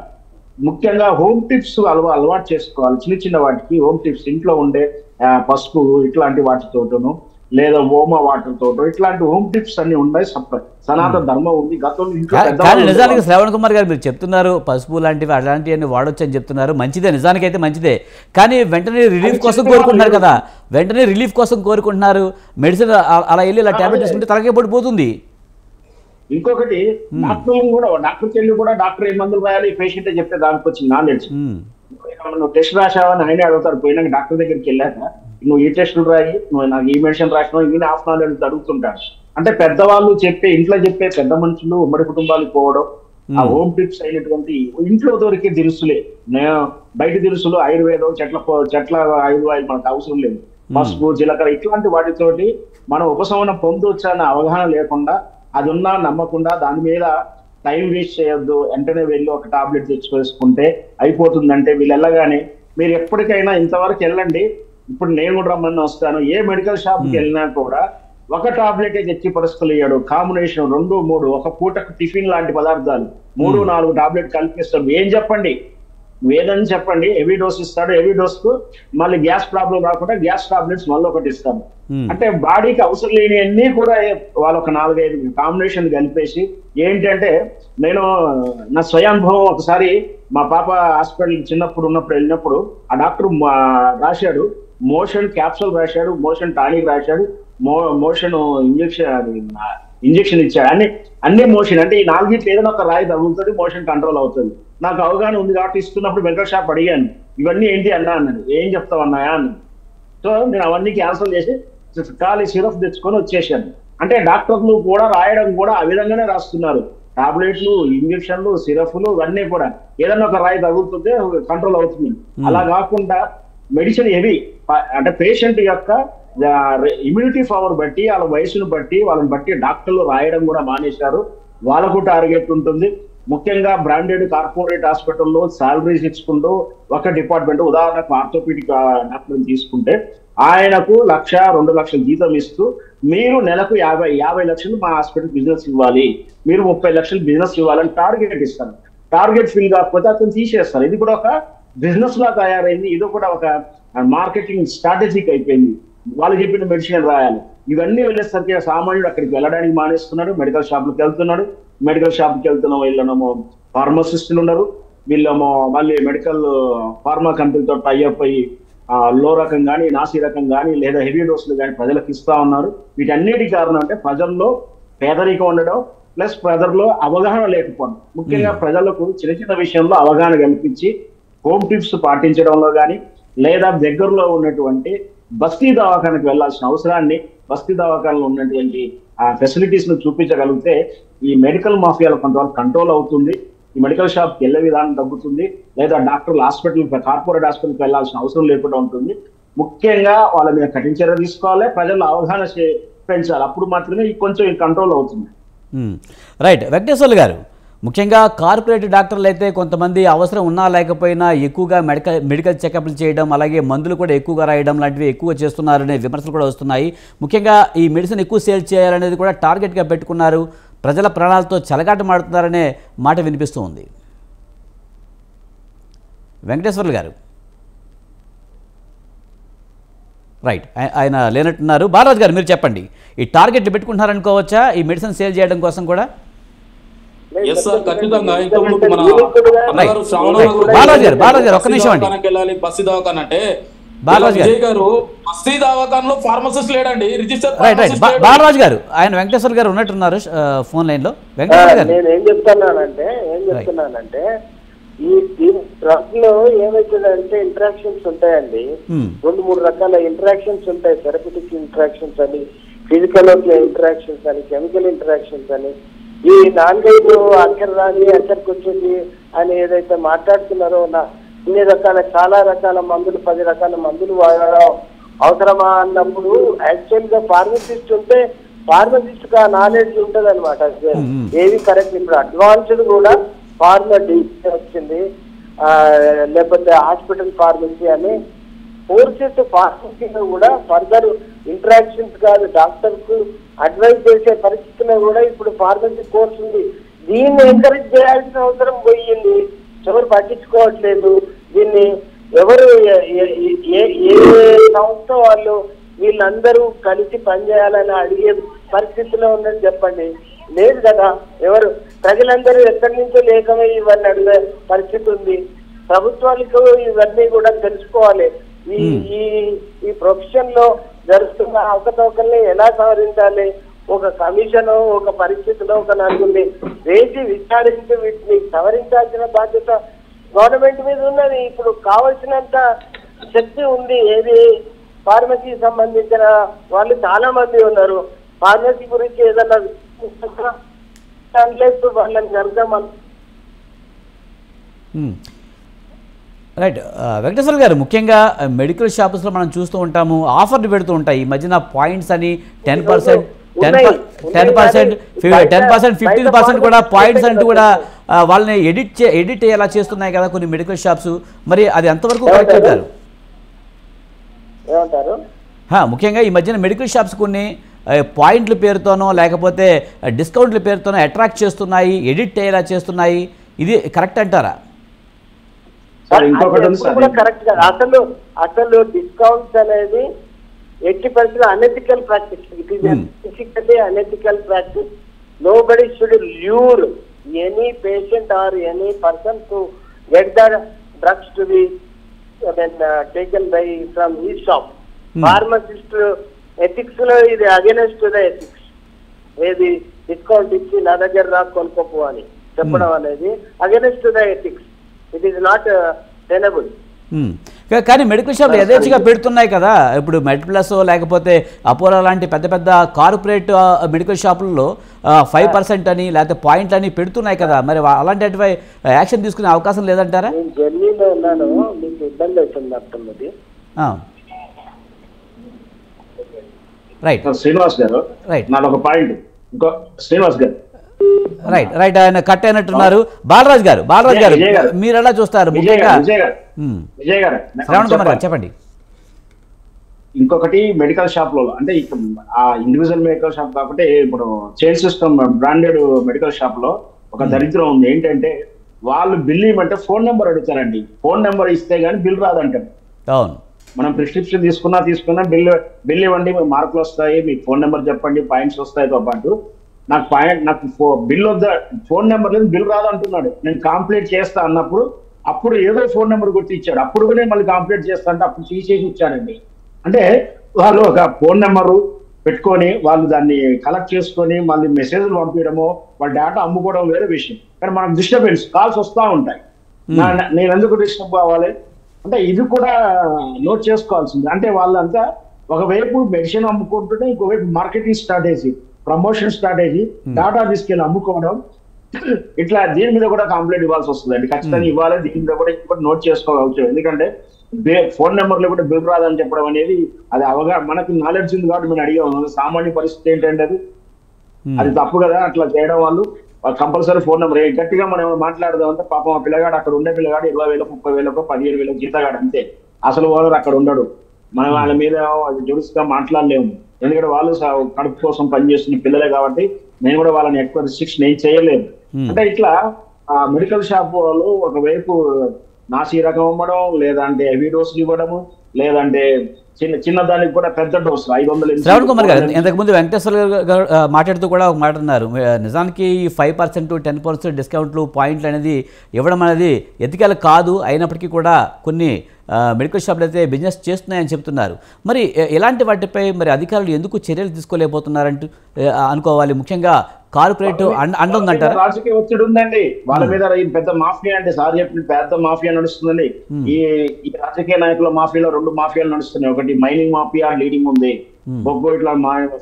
ముఖ్యంగా హోమ్ టిప్స్ అలవాటు చేసుకోవాలి. చిన్న వాటికి హోమ్ టిప్స్ ఇంట్లో ఉండే పసుపు ఇట్లాంటి వాటితోటను లేదా ఓమా వాటర్ తోటో ఇట్లాంటి హోమ్ టిప్స్ అన్ని ఉన్నాయి. సనాతన ధర్మం ఉంది. కానీ నిజానికి శ్రవణ్ కుమార్ గారు మీరు చెప్తున్నారు పసుపు లాంటివి అలాంటివన్నీ వాడొచ్చు అని చెప్తున్నారు. మంచిదే, నిజానికి అయితే మంచిదే. కానీ వెంటనే రిలీఫ్ కోసం కోరుకుంటున్నారు కదా, వెంటనే రిలీఫ్ కోసం కోరుకుంటున్నారు. మెడిసిన్ అలా వెళ్ళి ఇలా టాబ్లెట్ తీసుకుంటే తలకే పడిపోతుంది. ఇంకొకటి డాక్టర్కి వెళ్ళి కూడా డాక్టర్ ఏ మందులు రాయాలి పేషెంట్ చెప్తే దానికి వచ్చింది నాలెడ్జ్. నువ్వు టెస్ట్ రాసావని ఆయనే అడుగుతాడు. పోయినాక డాక్టర్ దగ్గరికి వెళ్ళాక నువ్వు ఈ టెస్టులు రాయి, నువ్వు నాకు ఈ మెడిసిన్ రాసినావు, ఇవి హాఫ్ నాలెడ్జ్ అడుగుతుంటాడు. అంటే పెద్దవాళ్ళు ఇంట్లో చెప్పే పెద్ద మనుషులు ఉమ్మడి కుటుంబాలకు పోవడం, ఆ హోమ్ టిప్స్ అయినటువంటి ఇంట్లో దొరికే దినుసులే, బయట దినుసులు ఆయుర్వేదం చెట్ల ఆయుర్వేదం మనకు అవసరం లేదు. పసుపు జీలకర్ర ఇట్లాంటి వాటితోటి మనం ఉపశమనం పొందొచ్చు అన్న అవగాహన లేకుండా అది ఉన్నా నమ్మకుండా దాని మీద టైం వేస్ట్ చేయొద్దు, వెంటనే వెళ్ళి ఒక టాబ్లెట్ తెచ్చుకేసుకుంటే అయిపోతుందంటే వీళ్ళు వెళ్ళగానే మీరు ఎప్పటికైనా ఇంతవరకు వెళ్ళండి. ఇప్పుడు నేను కూడా రమ్మని వస్తాను. ఏ మెడికల్ షాప్కి వెళ్ళినా కూడా ఒక టాబ్లెటే తెచ్చి పరిస్థితులు ఇయ్యాడు. కాంబినేషన్ 2, 3 ఒక పూటకు టిఫిన్ లాంటి పదార్థాలు 3, 4 టాబ్లెట్ కలిపిస్తాడు. ఏం చెప్పండి, ఏదని చెప్పండి. హెవీ డోస్ ఇస్తాడు, హెవీ డోస్ కు మళ్ళీ గ్యాస్ ప్రాబ్లం రాకుండా గ్యాస్ టాబ్లెట్స్ మళ్ళీ ఒకటి ఇస్తాడు. అంటే బాడీకి అవసరం లేని అన్ని కూడా వాళ్ళు ఒక 4-5 కాంబినేషన్ కలిపేసి ఏంటంటే, నేను నా స్వయానుభవం ఒకసారి మా పాప హాస్పిటల్ చిన్నప్పుడు వెళ్ళినప్పుడు ఆ డాక్టర్ రాశాడు, మోషన్ క్యాప్సూల్ రాశాడు, మోషన్ టానిక్ రాశాడు, మోషన్ ఇంజెక్షన్ ఇచ్చాడు. అన్ని మోషన్ అంటే ఈ 4 ఏదైనా ఒక రాయి తగులుతుంది, మోషన్ కంట్రోల్ అవుతుంది. నాకు అవగాహన ఉంది కాబట్టి ఇస్తున్నప్పుడు మెడికల్ షాప్ అడిగాను, ఇవన్నీ ఏంటి అన్నా అన్నాడు. ఏం చెప్తావు అన్నాయా అన్నాడు. సో నేను అవన్నీ క్యాన్సిల్ చేసి ఖాళీ సిరప్ తెచ్చుకొని వచ్చేసాను. అంటే డాక్టర్లు కూడా రాయడం కూడా ఆ విధంగానే రాస్తున్నారు. టాబ్లెట్లు, ఇంజక్షన్లు, సిరప్లు ఇవన్నీ కూడా ఏదన్నా ఒక రాయి తగులుతుంటే కంట్రోల్ అవుతుంది. అలా కాకుండా మెడిసిన్ హెవీ అంటే పేషెంట్ యొక్క ఇమ్యూనిటీ పవర్ బట్టి, వాళ్ళ వయసును బట్టి, వాళ్ళని బట్టి డాక్టర్లు రాయడం కూడా మానేశారు. వాళ్ళకు టార్గెట్ ఉంటుంది. ముఖ్యంగా బ్రాండెడ్ కార్పొరేట్ హాస్పిటల్లో శాలరీస్ ఇచ్చుకుంటూ ఒక డిపార్ట్మెంట్, ఉదాహరణకు ఆర్థోపెడిక్ డాక్టర్ తీసుకుంటే ఆయనకు 1,00,000, 2 లక్షలు జీతం ఇస్తూ మీరు నెలకు 50 లక్షలు మా హాస్పిటల్ బిజినెస్ ఇవ్వాలి, మీరు 30 లక్షలు బిజినెస్ ఇవ్వాలని టార్గెట్ ఇస్తారు. టార్గెట్ ఫిల్ కాకపోతే అతను తీసేస్తారు. ఇది కూడా ఒక బిజినెస్ లా తయారైంది. ఇది కూడా ఒక మార్కెటింగ్ స్ట్రాటజీకి అయిపోయింది. వాళ్ళు చెప్పిన మెడిసిన్ రాయాలి. ఇవన్నీ వెళ్ళేసరికి సామాన్యుడు అక్కడికి వెళ్ళడానికి మానేస్తున్నాడు, మెడికల్ షాప్లకు వెళ్తున్నాడు. మెడికల్ షాప్కి వెళ్తున్న వీళ్ళనేమో ఫార్మసిస్టులు ఉన్నారు, వీళ్ళేమో మళ్ళీ మెడికల్ ఫార్మా కంపెనీతో టైఅప్ అయ్యి లో రకం కానీ, నాసి రకం కానీ, లేదా హెవీ డోసులు కానీ ప్రజలకు ఇస్తా ఉన్నారు. వీటన్నిటి కారణం అంటే ప్రజల్లో పేదరికం ఉండడం, ప్లస్ ప్రజల్లో అవగాహన లేకపోవడం. ముఖ్యంగా ప్రజలకు చిన్న చిన్న విషయంలో అవగాహన కల్పించి హోమ్ టిప్స్ పాటించడంలో కానీ, లేదా దగ్గరలో ఉన్నటువంటి బస్తీ దవాఖానకు వెళ్లాల్సిన అవసరాన్ని, బస్తీ దవాఖానలో ఉన్నటువంటి ఆ ఫెసిలిటీస్ ను చూపించగలిగితే ఈ మెడికల్ మాఫియాల కొంతవరకు కంట్రోల్ అవుతుంది. ఈ మెడికల్ షాప్కి వెళ్లే విధానం తగ్గుతుంది, లేదా డాక్టర్లు కార్పొరేట్ హాస్పిటల్కి వెళ్లాల్సిన అవసరం లేకుండా ఉంటుంది. ముఖ్యంగా వాళ్ళ మీద కఠిన చర్య తీసుకోవాలి, ప్రజల అవగాహన పెంచాలి. అప్పుడు మాత్రమే కొంచెం కంట్రోల్ అవుతుంది. రైట్. వెంకటేశ్వర్లు గారు, ముఖ్యంగా కార్పొరేట్ డాక్టర్లు అయితే కొంతమంది అవసరం ఉన్నా లేకపోయినా ఎక్కువగా మెడికల్ చెకప్లు చేయడం, అలాగే మందులు కూడా ఎక్కువగా రాయడం లాంటివి ఎక్కువ చేస్తున్నారనే విమర్శలు కూడా వస్తున్నాయి. ముఖ్యంగా ఈ మెడిసిన్ ఎక్కువ సేల్ చేయాలనేది కూడా టార్గెట్గా పెట్టుకున్నారు, ప్రజల ప్రాణాలతో చెలగాటమాడుతున్నారనే మాట వినిపిస్తూ ఉంది. వెంకటేశ్వర్లు గారు రైట్, ఆయన లేనట్టున్నారు. బాలరాజు గారు మీరు చెప్పండి, ఈ టార్గెట్ పెట్టుకుంటున్నారనుకోవచ్చా ఈ మెడిసిన్ సేల్ చేయడం కోసం కూడా? బాలరాజు గారు ఒక్క నిమిషం అండి. బస్సు దవాఖాన అంటే బాలరాజు గారు బస్సు దవాఖానలో ఫార్మసిస్ట్ లేడండి, రిజిస్టర్. బాలరాజు గారు, ఆయన వెంకటేశ్వర గారు ఉన్నట్టున్నారు ఫోన్ లైన్ లో. వెంకటేశ్వర గారు, నేను ఏం చెప్తున్నానంటే ఈ డ్రగ్ లో ఏమైతుందంటే ఇంటరాక్షన్స్ ఉంటాయండి. 2-3 రకాల ఇంటరాక్షన్స్ ఉంటాయి. థెరపటిక్ ఇంటరాక్షన్స్ అని, ఫిజికల్ ఇంటరాక్షన్స్ అని, కెమికల్ ఇంటరాక్షన్స్ అని. ఈ 4-5 అక్కర రాని అక్కడికి వచ్చింది అని ఏదైతే మాట్లాడుతున్నారో, ఇన్ని రకాల చాలా రకాల మందులు, 10 రకాల మందులు వాడడం అవసరమా అన్నప్పుడు యాక్చువల్ గా ఫార్మసిస్ట్ ఉంటే ఫార్మసిస్ట్ గా నాలెడ్జ్ ఉంటది అనమాట. ఏది కరెక్ట్. ఇప్పుడు అడ్వాన్స్డ్ కూడా ఫార్మసీ వచ్చింది, లేకపోతే హాస్పిటల్ ఫార్మసీ అని. కోర్సెస్ ఫార్మసీలో కూడా ఫర్దర్ ఇంటరాక్షన్స్ కాదు, డాక్టర్ కు అడ్వైజ్ చేసే పరిస్థితిలో కూడా ఇప్పుడు ఫార్మసీ కోర్స్ ఉంది. దీన్ని ఎంకరేజ్ చేయాల్సిన అవసరం పోయింది. ఎవరు పట్టించుకోవట్లేదు దీన్ని. ఎవరు ఏ సంస్థ వాళ్ళు వీళ్ళందరూ కలిసి పనిచేయాలని అడిగే పరిస్థితిలో ఉన్నది చెప్పండి. లేదు కదా. ఎవరు ప్రజలందరూ ఎక్కడి నుంచో లేకమే ఇవన్నీ అడిగే పరిస్థితి ఉంది. ప్రభుత్వాలకు ఇవన్నీ కూడా తెలుసుకోవాలి. ఈ ప్రొఫెషన్ లో జరుగుతున్న అవకతవకల్ని ఎలా సవరించాలి, ఒక కమిషన్ ఒక పరిస్థితిలో ఒక నలుగురిని వేసి విచారించి వీటిని సవరించాల్సిన బాధ్యత గవర్నమెంట్ మీద ఉన్నది. ఇప్పుడు కావలసినంత శక్తి ఉంది. ఏది ఫార్మసీ సంబంధించిన వాళ్ళు చాలా మంది ఉన్నారు. ఫార్మసీ గురించి ఏదన్నా వాళ్ళని జరగమని. రైట్. వెంకటేశ్వర గారు, ముఖ్యంగా మెడికల్ షాప్స్లో మనం చూస్తూ ఉంటాము, ఆఫర్లు పెడుతూ ఉంటాయి. ఈ మధ్యన పాయింట్స్ అని 10%. ఉన్నాయి. 10%, 15% కూడా పాయింట్స్ అంటూ కూడా బయట వాళ్ళని ఎడిట్ ఎలా చేస్తున్నాయి కదా కొన్ని మెడికల్ షాప్స్. మరి అది ఎంతవరకు కరెక్ట్ అంటారు? ఏమంటారు? ముఖ్యంగా ఈ మధ్యన మెడికల్ షాప్స్ కొన్ని పాయింట్ల పేరుతోనో లేకపోతే డిస్కౌంట్ల పేరుతోనో అట్రాక్ట్ చేస్తున్నాయి, ఎడిట్ అయ్యేలా చేస్తున్నాయి. ఇది కరెక్ట్ అంటారా? ఇంకొకటి ఉంది సార్, కూడా కరెక్ట్ కాదు. అసలు డిస్కౌంట్స్ అనేది 80% unethical practice. It is basically unethical practice. Nobody should lure any patient or any person to get the drugs to be taken from his shop. Pharmacist ethics lo ఇది against to the ethics. ఏది discount ఇచ్చి నా దగ్గర రా కొనుక్కోపో అని చెప్పడం అనేది against to the ethics. It is not tenable. కానీ మెడికల్ షాప్లు యథేచ్ఛగా పెడుతున్నాయి కదా. ఇప్పుడు మెడ్ప్లస్ లేకపోతే అపోలో లాంటి పెద్ద పెద్ద కార్పొరేట్ మెడికల్ షాపుల్లో 5% అని లేకపోతే పాయింట్లు అని పెడుతున్నాయి కదా. మరి అలాంటి యాక్షన్ తీసుకునే అవకాశం లేదంటారా? నేను జర్నీలో ఉన్నాను, మీకు ఇబ్బంది అవుతుంది అర్థమది. రైట్ శ్రీనివాస్ గారు, రైట్ నాది ఒక పాయింట్. ఇంకో శ్రీనివాస్ గారు, రైట్ ఆయన కట్ అయినట్టున్నారు. బాలరాజ్ గారు మీరు ఎలా చూస్తారు? విజయ్ గారు శ్రవణ్ కుమార్ గారు చెప్పండి. ఇంకొకటి మెడికల్ షాప్లలో అంటే ఆ ఇండివిజువల్ మెడికల్ షాప్ కాకపోతే ఇప్పుడు chain system branded medical shop లో ఒక దరిద్రం ఉంది. ఏంటంటే వాళ్ళు బిల్ ఇవ్వమంటే ఫోన్ నెంబర్ అడుగుతారండి. ఫోన్ నెంబర్ ఇస్తే గానీ బిల్ రాదంటారు. అవును, మనం ప్రిస్క్రిప్షన్ తీసుకున్నా బిల్ ఇవ్వండి, మార్కులు వస్తాయి, మీకు ఫోన్ నెంబర్ చెప్పండి, పాయింట్స్ వస్తాయితో పాటు నాకు బిల్ వద్ద, ఫోన్ నెంబర్ లేదు, బిల్ రాదంటున్నాడు. నేను కంప్లీట్ చేస్తా అన్నప్పుడు అప్పుడు ఏదో ఫోన్ నెంబర్ కొట్టి ఇచ్చాడు. అప్పుడు కూడా మళ్ళీ కంప్లీట్ చేస్తా అంటే అప్పుడు తీసేసి ఇచ్చాడండి. అంటే వాళ్ళు ఒక ఫోన్ నెంబరు పెట్టుకొని వాళ్ళు దాన్ని కలెక్ట్ చేసుకొని మళ్ళీ మెసేజ్లు పంపించడము, వాళ్ళ డేటా అమ్ముకోవడం వేరే విషయం. కానీ మనకు డిస్టర్బెన్స్ కాల్స్ వస్తూ ఉంటాయి. నేను ఎందుకు డిస్టర్బ్ అవ్వాలి అంటే ఇది కూడా నోట్ చేసుకోవాల్సింది. అంటే వాళ్ళంతా ఒకవైపు మెడిసిన్ అమ్ముకుంటుంటే ఇంకోవైపు marketing strategy, promotion strategy, data తీసుకెళ్ళి అమ్ముకోవడం, ఇట్లా దీని మీద కూడా కంప్లైంట్ ఇవ్వాల్సి వస్తుంది అండి. ఖచ్చితంగా ఇవ్వాలి. దీని మీద కూడా ఇంకోటి నోట్ చేసుకోవచ్చు. ఎందుకంటే ఫోన్ నెంబర్ లో కూడా బిల్ రాదని చెప్పడం అనేది అది మనకి నాలెడ్జ్ ఉంది కాబట్టి మేము అడిగాము. సామాన్య పరిస్థితి ఏంటంటే అది తప్పు కదా. అట్లా చేయడం వాళ్ళు కంపల్సరీ ఫోన్ నెంబర్ గట్టిగా మనం మాట్లాడదాం అంటే పాపం ఆ పిల్లగాడు అక్కడ ఉండే పిల్లగాడు 20,000, 30,000, 15,000 జీతగాడు అంతే. అసలు వాళ్ళు అక్కడ ఉండడు. మనం వాళ్ళ మీద జుడుసుగా మాట్లాడలేము. ఎందుకంటే వాళ్ళు కడుపు కోసం పనిచేస్తున్న పిల్లలే కాబట్టి నేను కూడా వాళ్ళని ఎక్కువ రిస్ట్రిక్షన్ ఏం చేయలేదు. అంటే ఇట్లా మెడికల్ షాప్ వాళ్ళు ఒకవైపు నాసి రకం అమ్మడం, లేదంటే హెవీ డోసులు ఇవ్వడము, లేదంటే చిన్న దానికి కూడా పెద్ద డోసు 500. శ్రవణ్ కుమార్ గారు ఇంతకుముందు వెంకటేశ్వర గారు మాట్లాడుతూ కూడా ఒక మాట అన్నారు. నిజానికి 5%, 10% డిస్కౌంట్లు, పాయింట్లు అనేది ఇవ్వడం అనేది ఎథికల్ కాదు. అయినప్పటికీ కూడా కొన్ని మెడికల్ షాపులు అయితే బిజినెస్ చేస్తున్నాయని చెప్తున్నారు. మరి ఇలాంటి వాటిపై మరి అధికారులు ఎందుకు చర్యలు తీసుకోలేకపోతున్నారంటూ అనుకోవాలి? ముఖ్యంగా కార్పొరేట్ అంటుందంటారా? రాజకీయ ఒత్తిడి ఉందండి వాళ్ళ మీద. పెద్ద మాఫియా అంటే సార్ చెప్పిన పెద్ద మాఫియా నడుస్తుందండి. ఈ రాజకీయ నాయకుల మాఫియాలో 2 మాఫియాలు నడుస్తున్నాయి. ఒకటి మైనింగ్ మాఫియా లీడింగ్ ఉంది, బొగ్గు ఇట్లా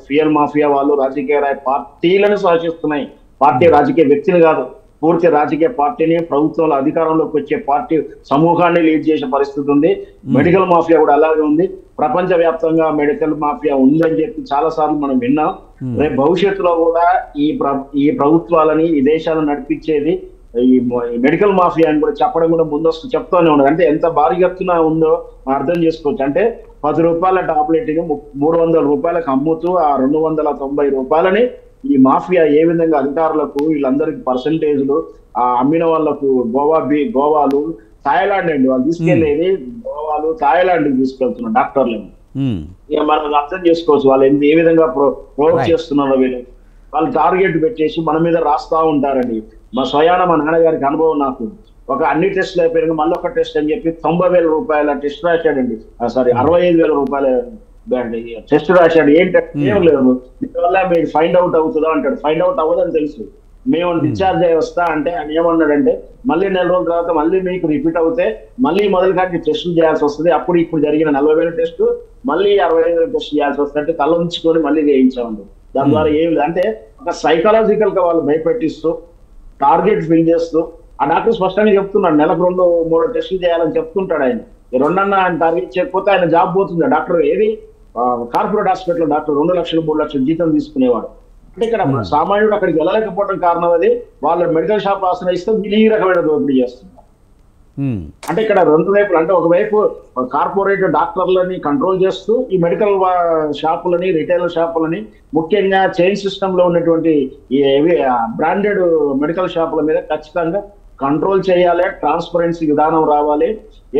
ఫ్యూయల్ మాఫియా వాళ్ళు రాజకీయ పార్టీలను శాసిస్తున్నాయి. పార్టీ రాజకీయ వ్యక్తిని కాదు, పూర్తి రాజకీయ పార్టీని, ప్రభుత్వంలో అధికారంలోకి వచ్చే పార్టీ సమూహాన్ని లీడ్ చేసే పరిస్థితి ఉంది. మెడికల్ మాఫియా కూడా అలాగే ఉంది. ప్రపంచ వ్యాప్తంగా మెడికల్ మాఫియా ఉందని చెప్పి చాలా సార్లు మనం విన్నాం. రేపు భవిష్యత్తులో కూడా ఈ ప్రభుత్వాలని, ఈ దేశాలను నడిపించేది ఈ మెడికల్ మాఫియా అని కూడా చెప్పడం కూడా ముందస్తు చెప్తూనే ఉండదు. అంటే ఎంత భారీ ఎత్తున ఉందో అర్థం చేసుకోవచ్చు. అంటే 10 రూపాయల టాబ్లెట్ 300 రూపాయలకు అమ్ముతూ ఆ 290 రూపాయలని ఈ మాఫియా ఏ విధంగా అధికారులకు వీళ్ళందరికీ పర్సంటేజ్లు అమ్మిన వాళ్ళకు గోవాలు, థాయిలాండ్ అండి వాళ్ళు తీసుకెళ్లేది. గోవాలు, థాయిలాండ్ తీసుకెళ్తున్నారు డాక్టర్లను. ఇక మనం అర్థం చేసుకోవచ్చు వాళ్ళు ఏ విధంగా ప్రొవోక్ చేస్తున్నారో. వాళ్ళు టార్గెట్ పెట్టేసి మన మీద రాస్తా ఉంటారండి. మా నాన్నగారికి అనుభవం నాకు. అన్ని టెస్టులు అయిపోయినాక మళ్ళీ ఒక టెస్ట్ అని చెప్పి 90,000 రూపాయల టెస్ట్ రాశాడండి. 65,000 రూపాయల టెస్ట్ రాశాడు. ఏం లేదు, దీనివల్ల మీరు ఫైండ్ అవుట్ అవుతుందా అంటాడు. ఫైండ్ అవుట్ అవ్వదని తెలుసు. మేము డిశ్చార్జ్ అయ్యి వస్తా అంటే ఆయన ఏమన్నాడంటే మళ్ళీ 4 రోజుల తర్వాత మళ్ళీ మీకు రిపీట్ అవుతే మళ్ళీ మొదలు కానీ టెస్టులు చేయాల్సి వస్తుంది. అప్పుడు ఇప్పుడు జరిగిన 40,000 టెస్టు మళ్ళీ 65,000 టెస్ట్ చేయాల్సి వస్తుంది అంటే తల ఉంచుకొని మళ్ళీ చేయించామండి. దాని ద్వారా ఏం లేదు అంటే ఒక సైకలాజికల్ గా వాళ్ళు భయపెట్టిస్తూ టార్గెట్ ఫిల్ చేస్తూ ఆ డాక్టర్ స్పష్టంగా చెప్తున్నాడు. నెలకు 2-3 టెస్టులు చేయాలని చెప్తుంటాడు ఆయన. 2 ఆయన టార్గెట్ చేయకపోతే ఆయన జాబ్ పోతుంది. డాక్టర్ ఏది కార్పొరేట్ హాస్పిటల్ డాక్టర్ 2 లక్షలు 3 లక్షలు జీతం తీసుకునేవాడు. అంటే ఇక్కడ సామాన్యుడు అక్కడికి వెళ్ళలేకపోవడం కారణం అది వాళ్ళ మెడికల్ షాప్ ఆశ్రయిస్తే వీళ్ళు ఈ రకమైన దోపిడీ చేస్తున్నారు. అంటే ఇక్కడ రెండు వైపులు, అంటే ఒకవైపు కార్పొరేట్ డాక్టర్లని కంట్రోల్ చేస్తూ ఈ మెడికల్ షాపులని రిటైల్ షాపులని ముఖ్యంగా చైన్ సిస్టమ్ లో ఉన్నటువంటి బ్రాండెడ్ మెడికల్ షాపుల మీద ఖచ్చితంగా కంట్రోల్ చేయాలి. ట్రాన్స్పరెన్సీ విధానం రావాలి.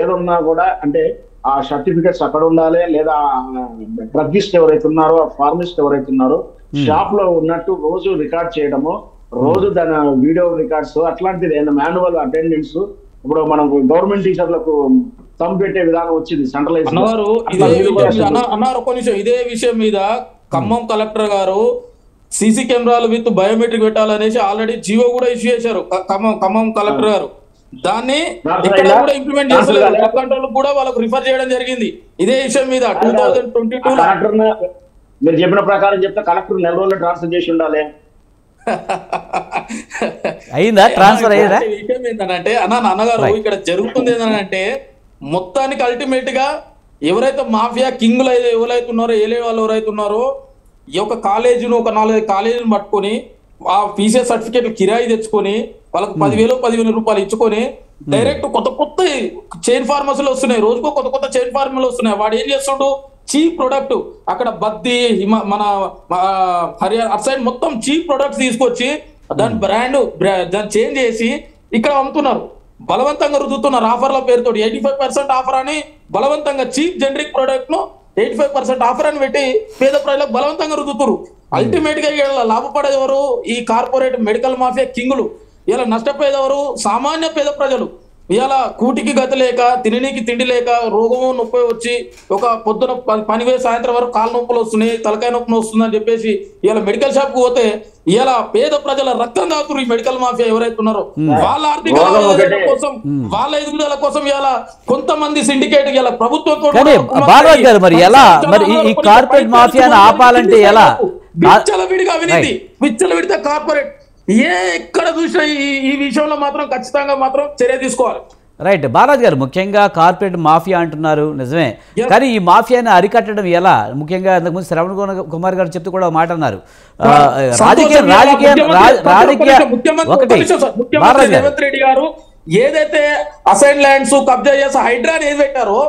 ఏదన్నా కూడా అంటే ఆ సర్టిఫికెట్స్ అక్కడ ఉండాలి, లేదా డ్రగ్గిస్ట్ ఎవరైతే ఉన్నారో ఆ ఫార్మసిస్ట్ ఎవరైతే ఉన్నారో షాప్ లో ఉన్నట్టు రోజు రికార్డ్ చేయడము, రోజు దాని వీడియో రికార్డ్స్ అట్లాంటిది మాన్యువల్ అటెండెన్స్. ఇప్పుడు మనం గవర్నమెంట్ టీచర్లకు థంబ్ పెట్టే విధానం వచ్చింది సెంట్రలైజ్. అన్నారు ఒక నిమిషం, ఇదే విషయం మీద ఖమ్మం కలెక్టర్ గారు సీసీ కెమెరాలు విత్ బయోమెట్రిక్ పెట్టాలనేసి ఆల్రెడీ జీవో కూడా ఇష్యూ చేశారు ఖమ్మం కలెక్టర్ గారు. దాన్ని ఇక్కడ కూడా ఇంప్లిమెంట్ చేస్తారు. డ్రగ్ కంట్రోల్ కూడా వాళ్ళకు రిఫర్ చేయడం జరిగింది ఇదే విషయం మీద 2022. మీరు చెప్పిన ప్రకారం చెప్తే కలెక్టర్ నెల రోజుల్లో ట్రాన్స్ఫర్ చేసి ఉండాలి. అయిందా ట్రాన్స్ఫర్ అయ్యిందా? విషయం ఏంటంటే అన్నగారు ఇక్కడ జరుగుతుంది ఏంటంటే మొత్తానికి అల్టిమేట్ గా ఎవరైతే మాఫియా కింగ్లు ఎవరైతే ఉన్నారో ఏలే వాళ్ళు ఎవరైతే ఉన్నారో ఈ యొక్క కాలేజీను ఒక 4 కాలేజీని పట్టుకొని ఆ పీసీ సర్టిఫికేట్లు కిరాయి తెచ్చుకొని వాళ్ళకి 10,000 రూపాయలు ఇచ్చుకొని డైరెక్ట్ కొత్త చైన్ ఫార్మసీలు వస్తున్నాయి. రోజుకో కొత్త చైన్ ఫార్మసీలు వస్తున్నాయి. వాడు ఏం చేస్తుండు, చీప్ ప్రొడక్ట్ అక్కడ బద్ది మన హర్యానా అటు సైడ్ మొత్తం చీప్ ప్రొడక్ట్స్ తీసుకొచ్చి దాని దాన్ని చేంజ్ చేసి ఇక్కడ అమ్ముతున్నారు. బలవంతంగా రుద్దుతున్నారు ఆఫర్ల పేరుతో 85% ఆఫర్ అని బలవంతంగా చీప్ జనరిక్ ప్రొడక్ట్ ను 85% ఆఫర్ అని పెట్టి పేద ప్రజలకు బలవంతంగా రుద్దుతున్నారు. అల్టిమేట్ గా ఇలా లాభపడేది ఎవరు? ఈ కార్పొరేట్ మెడికల్ మాఫియా కింగులు. ఇలా నష్టపోయేదెవరు? సామాన్య పేద ప్రజలు. ఇవాళ కూటికి గతి లేక తిననీకి తిండి లేక రోగము నొప్పి వచ్చి ఒక పొద్దున పని వేసి సాయంత్రం వరకు కాళ్ళ నొప్పులు వస్తున్నాయి, తలకాయ నొప్పులు వస్తుంది అని చెప్పేసి ఇవాళ మెడికల్ షాప్ కు పోతే ఇవాళ పేద ప్రజల రక్తం తాగుతారు ఈ మెడికల్ మాఫియా ఎవరైతే ఉన్నారో. వాళ్ళ ఆర్థిక కోసం వాళ్ళ ఎదుగుదల కోసం ఇవాళ కొంతమంది సిండికేట్ ఇవాళ ప్రభుత్వంతో విచ్చలవిడిగా అవినీతి విచ్చలవిడితే కార్పొరేట్ ఎక్కడ చూసినా ఈ విషయంలో మాత్రం ఖచ్చితంగా మాత్రం చర్య తీసుకోవాలి. రైట్ బాలాజీ గారు, ముఖ్యంగా కార్పొరేట్ మాఫియా అంటున్నారు నిజమే, కానీ ఈ మాఫియాని అరికట్టడం ఎలా? ముఖ్యంగా ఇంతకుముందు శ్రవణ్ కుమార్ గారు చెప్తూ కూడా మాట అన్నారు, రేవంత్ రెడ్డి గారు ఏదైతే అసైన్ ల్యాండ్స్ కబ్జా చేసి హైడ్రాని ఏది పెట్టారో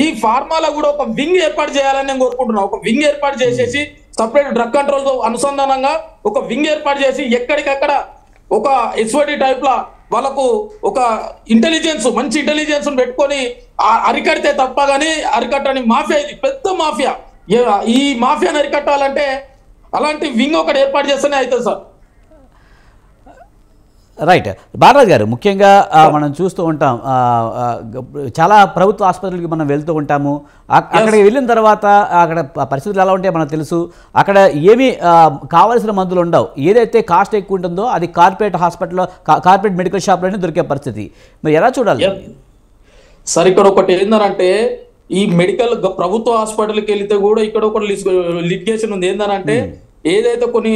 ఈ ఫార్మాలో కూడా ఒక వింగ్ ఏర్పాటు చేయాలని నేను కోరుకుంటున్నాను. ఒక వింగ్ ఏర్పాటు చేసేసి సపరేట్ డ్రగ్ కంట్రోల్ తో అనుసంధానంగా ఒక వింగ్ ఏర్పాటు చేసి ఎక్కడికక్కడ ఒక ఎస్ఓటి టైప్ లా వాళ్ళకు ఒక ఇంటెలిజెన్స్ మంచి ఇంటెలిజెన్స్ పెట్టుకొని అరికడితే తప్ప గానీ అరికట్టని మాఫియా ఇది పెద్ద మాఫియా. ఈ మాఫియాని అరికట్టాలంటే అలాంటి వింగ్ ఒకటి ఏర్పాటు చేస్తేనే అవుతుంది సార్. రైట్ బాలరాజు గారు, ముఖ్యంగా మనం చూస్తూ ఉంటాం చాలా ప్రభుత్వ ఆసుపత్రులకి మనం వెళ్తూ ఉంటాము. అక్కడికి వెళ్ళిన తర్వాత అక్కడ పరిస్థితులు ఎలా ఉంటాయో మనకు తెలుసు. అక్కడ ఏమీ కావాల్సిన మందులు ఉండవు. ఏదైతే కాస్ట్ ఎక్కువ ఉంటుందో అది కార్పొరేట్ హాస్పిటల్లో కార్పొరేట్ మెడికల్ షాప్లోనే దొరికే పరిస్థితి. మరి ఎలా చూడాలి సార్? ఇక్కడ ఒకటి ఏంటంటే ఈ మెడికల్ ప్రభుత్వ హాస్పిటల్కి వెళితే కూడా ఇక్కడ ఒక లిటిగేషన్ ఉంది. ఏంటంటే ఏదైతే కొన్ని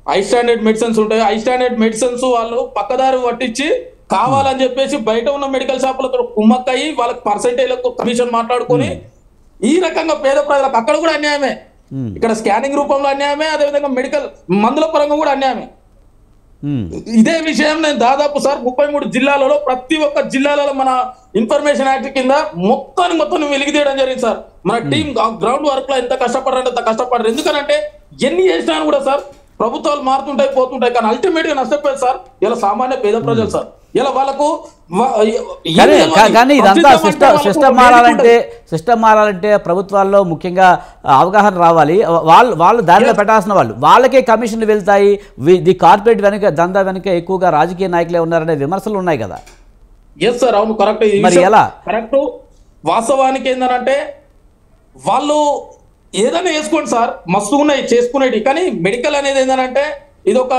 హై స్టాండర్డ్ మెడిసిన్స్ ఉంటాయి, హై స్టాండర్డ్ మెడిసిన్స్ వాళ్ళు పక్కదారి పట్టించి కావాలని చెప్పేసి బయట ఉన్న మెడికల్ షాపులతో కుమ్మక్కయి వాళ్ళకి పర్సెంటేజ్లకు కమిషన్ మాట్లాడుకొని ఈ రకంగా పేద ప్రజలకు అక్కడ కూడా అన్యాయమే. ఇక్కడ స్కానింగ్ రూపంలో అన్యాయమే, అదేవిధంగా మెడికల్ మందుల పరంగా కూడా అన్యాయమే. ఇదే విషయం నేను దాదాపు సార్ 33 జిల్లాలలో ప్రతి ఒక్క జిల్లాలలో మన ఇన్ఫర్మేషన్ యాక్ట్ కింద మొత్తం వెలికి తీయడం జరిగింది సార్. మన టీం గ్రౌండ్ వర్క్ లో ఎంత కష్టపడారంటే అంత కష్టపడరు. ఎందుకనంటే ఎన్ని చేసినా కూడా సార్ ప్రభుత్వాలు మారుతుంటాయి పోతుంటాయి, కానీ అల్టిమేట్ గా నష్టపోయేది సార్ ఇలా సామాన్య పేద ప్రజలు సార్. ఇలా వాళ్ళకు కానీ ఇదంతా సిస్టమ్ మారాలంటే ప్రభుత్వాల్లో ముఖ్యంగా అవగాహన రావాలి. వాళ్ళు దారిలో పెట్టాల్సిన వాళ్ళకే కమిషన్లు వెళ్తాయి. ది కార్పొరేట్ వెనుక దందా వెనుక ఎక్కువగా రాజకీయ నాయకులే ఉన్నారనే విమర్శలు ఉన్నాయి కదా. ఎస్ సార్, అవును, కరెక్ట్. మరి ఎలా? కరెక్ట్. వాస్తవానికి ఏంటంటే వాళ్ళు ఏదైనా వేసుకోండి సార్, మస్తు ఉన్నాయి చేసుకునేటి, కానీ మెడికల్ అనేది ఏంటంటే ఇది ఒక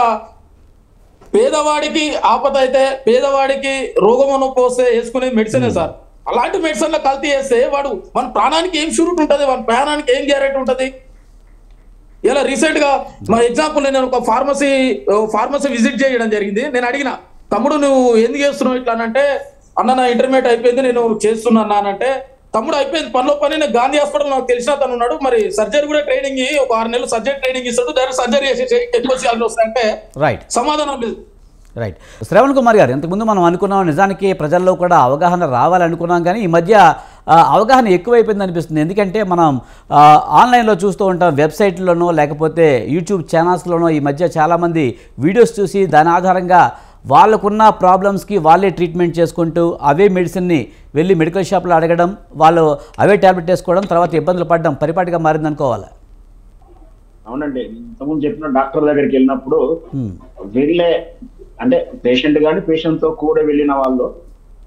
పేదవాడికి ఆపద అయితే పేదవాడికి రోగం నొప్పి వస్తే వేసుకునేది మెడిసినే సార్. అలాంటి మెడిసిన్ లో కల్తీ చేస్తే మన ప్రాణానికి ఏం షూరిటీ ఉంటుంది, మన ప్రాణానికి ఏం గ్యారెంటీ ఉంటుంది? ఇలా రీసెంట్ గా మా ఎగ్జాంపుల్ నేను ఒక ఫార్మసీ విజిట్ చేయడం జరిగింది. నేను అడిగిన, తమ్ముడు నువ్వు ఎందుకు చేస్తున్నావు ఇట్లా అంటే, అన్న నా ఇంటర్మీడియట్ అయిపోయింది నేను చేస్తున్నా అంటే, తమ్ముడు అయిపోయింది పనిలో పని, నేను గాంధీ హాస్పిటల్ నాకు తెలిసిన అతను ఉన్నాడు, మరి సర్జరీ కూడా ట్రైనింగ్ ఒక 6 నెలలు సర్జరీ ట్రైనింగ్ ఇస్తాడు, డైరెక్ట్ సర్జరీ చేసేసి ఎక్కువ సార్లు వస్తాయంటే రైట్ సమాధానం లేదు. రైట్. శ్రవణ్ కుమార్ గారు, ఇంతకుముందు మనం అనుకున్నాం నిజానికి ప్రజల్లో కూడా అవగాహన రావాలనుకున్నాం, కానీ ఈ మధ్య అవగాహన ఎక్కువైపోయింది అనిపిస్తుంది. ఎందుకంటే మనం ఆన్లైన్లో చూస్తూ ఉంటాం, వెబ్సైట్లోనో లేకపోతే యూట్యూబ్ ఛానల్స్లోనో ఈ మధ్య చాలామంది వీడియోస్ చూసి దాని ఆధారంగా వాళ్ళకున్న ప్రాబ్లమ్స్కి వాళ్ళే ట్రీట్మెంట్ చేసుకుంటూ అవే మెడిసిన్ని వెళ్ళి మెడికల్ షాప్లో అడగడం, వాళ్ళు అవే ట్యాబ్లెట్ వేసుకోవడం, తర్వాత ఇబ్బందులు పడడం పరిపాటిగా మారిందనుకోవాలి. అవునండి, ఇంతకుముందు చెప్పిన డాక్టర్ దగ్గరికి వెళ్ళినప్పుడు వీళ్ళే అంటే పేషెంట్ కానీ పేషెంట్ తో కూడా వెళ్ళిన వాళ్ళు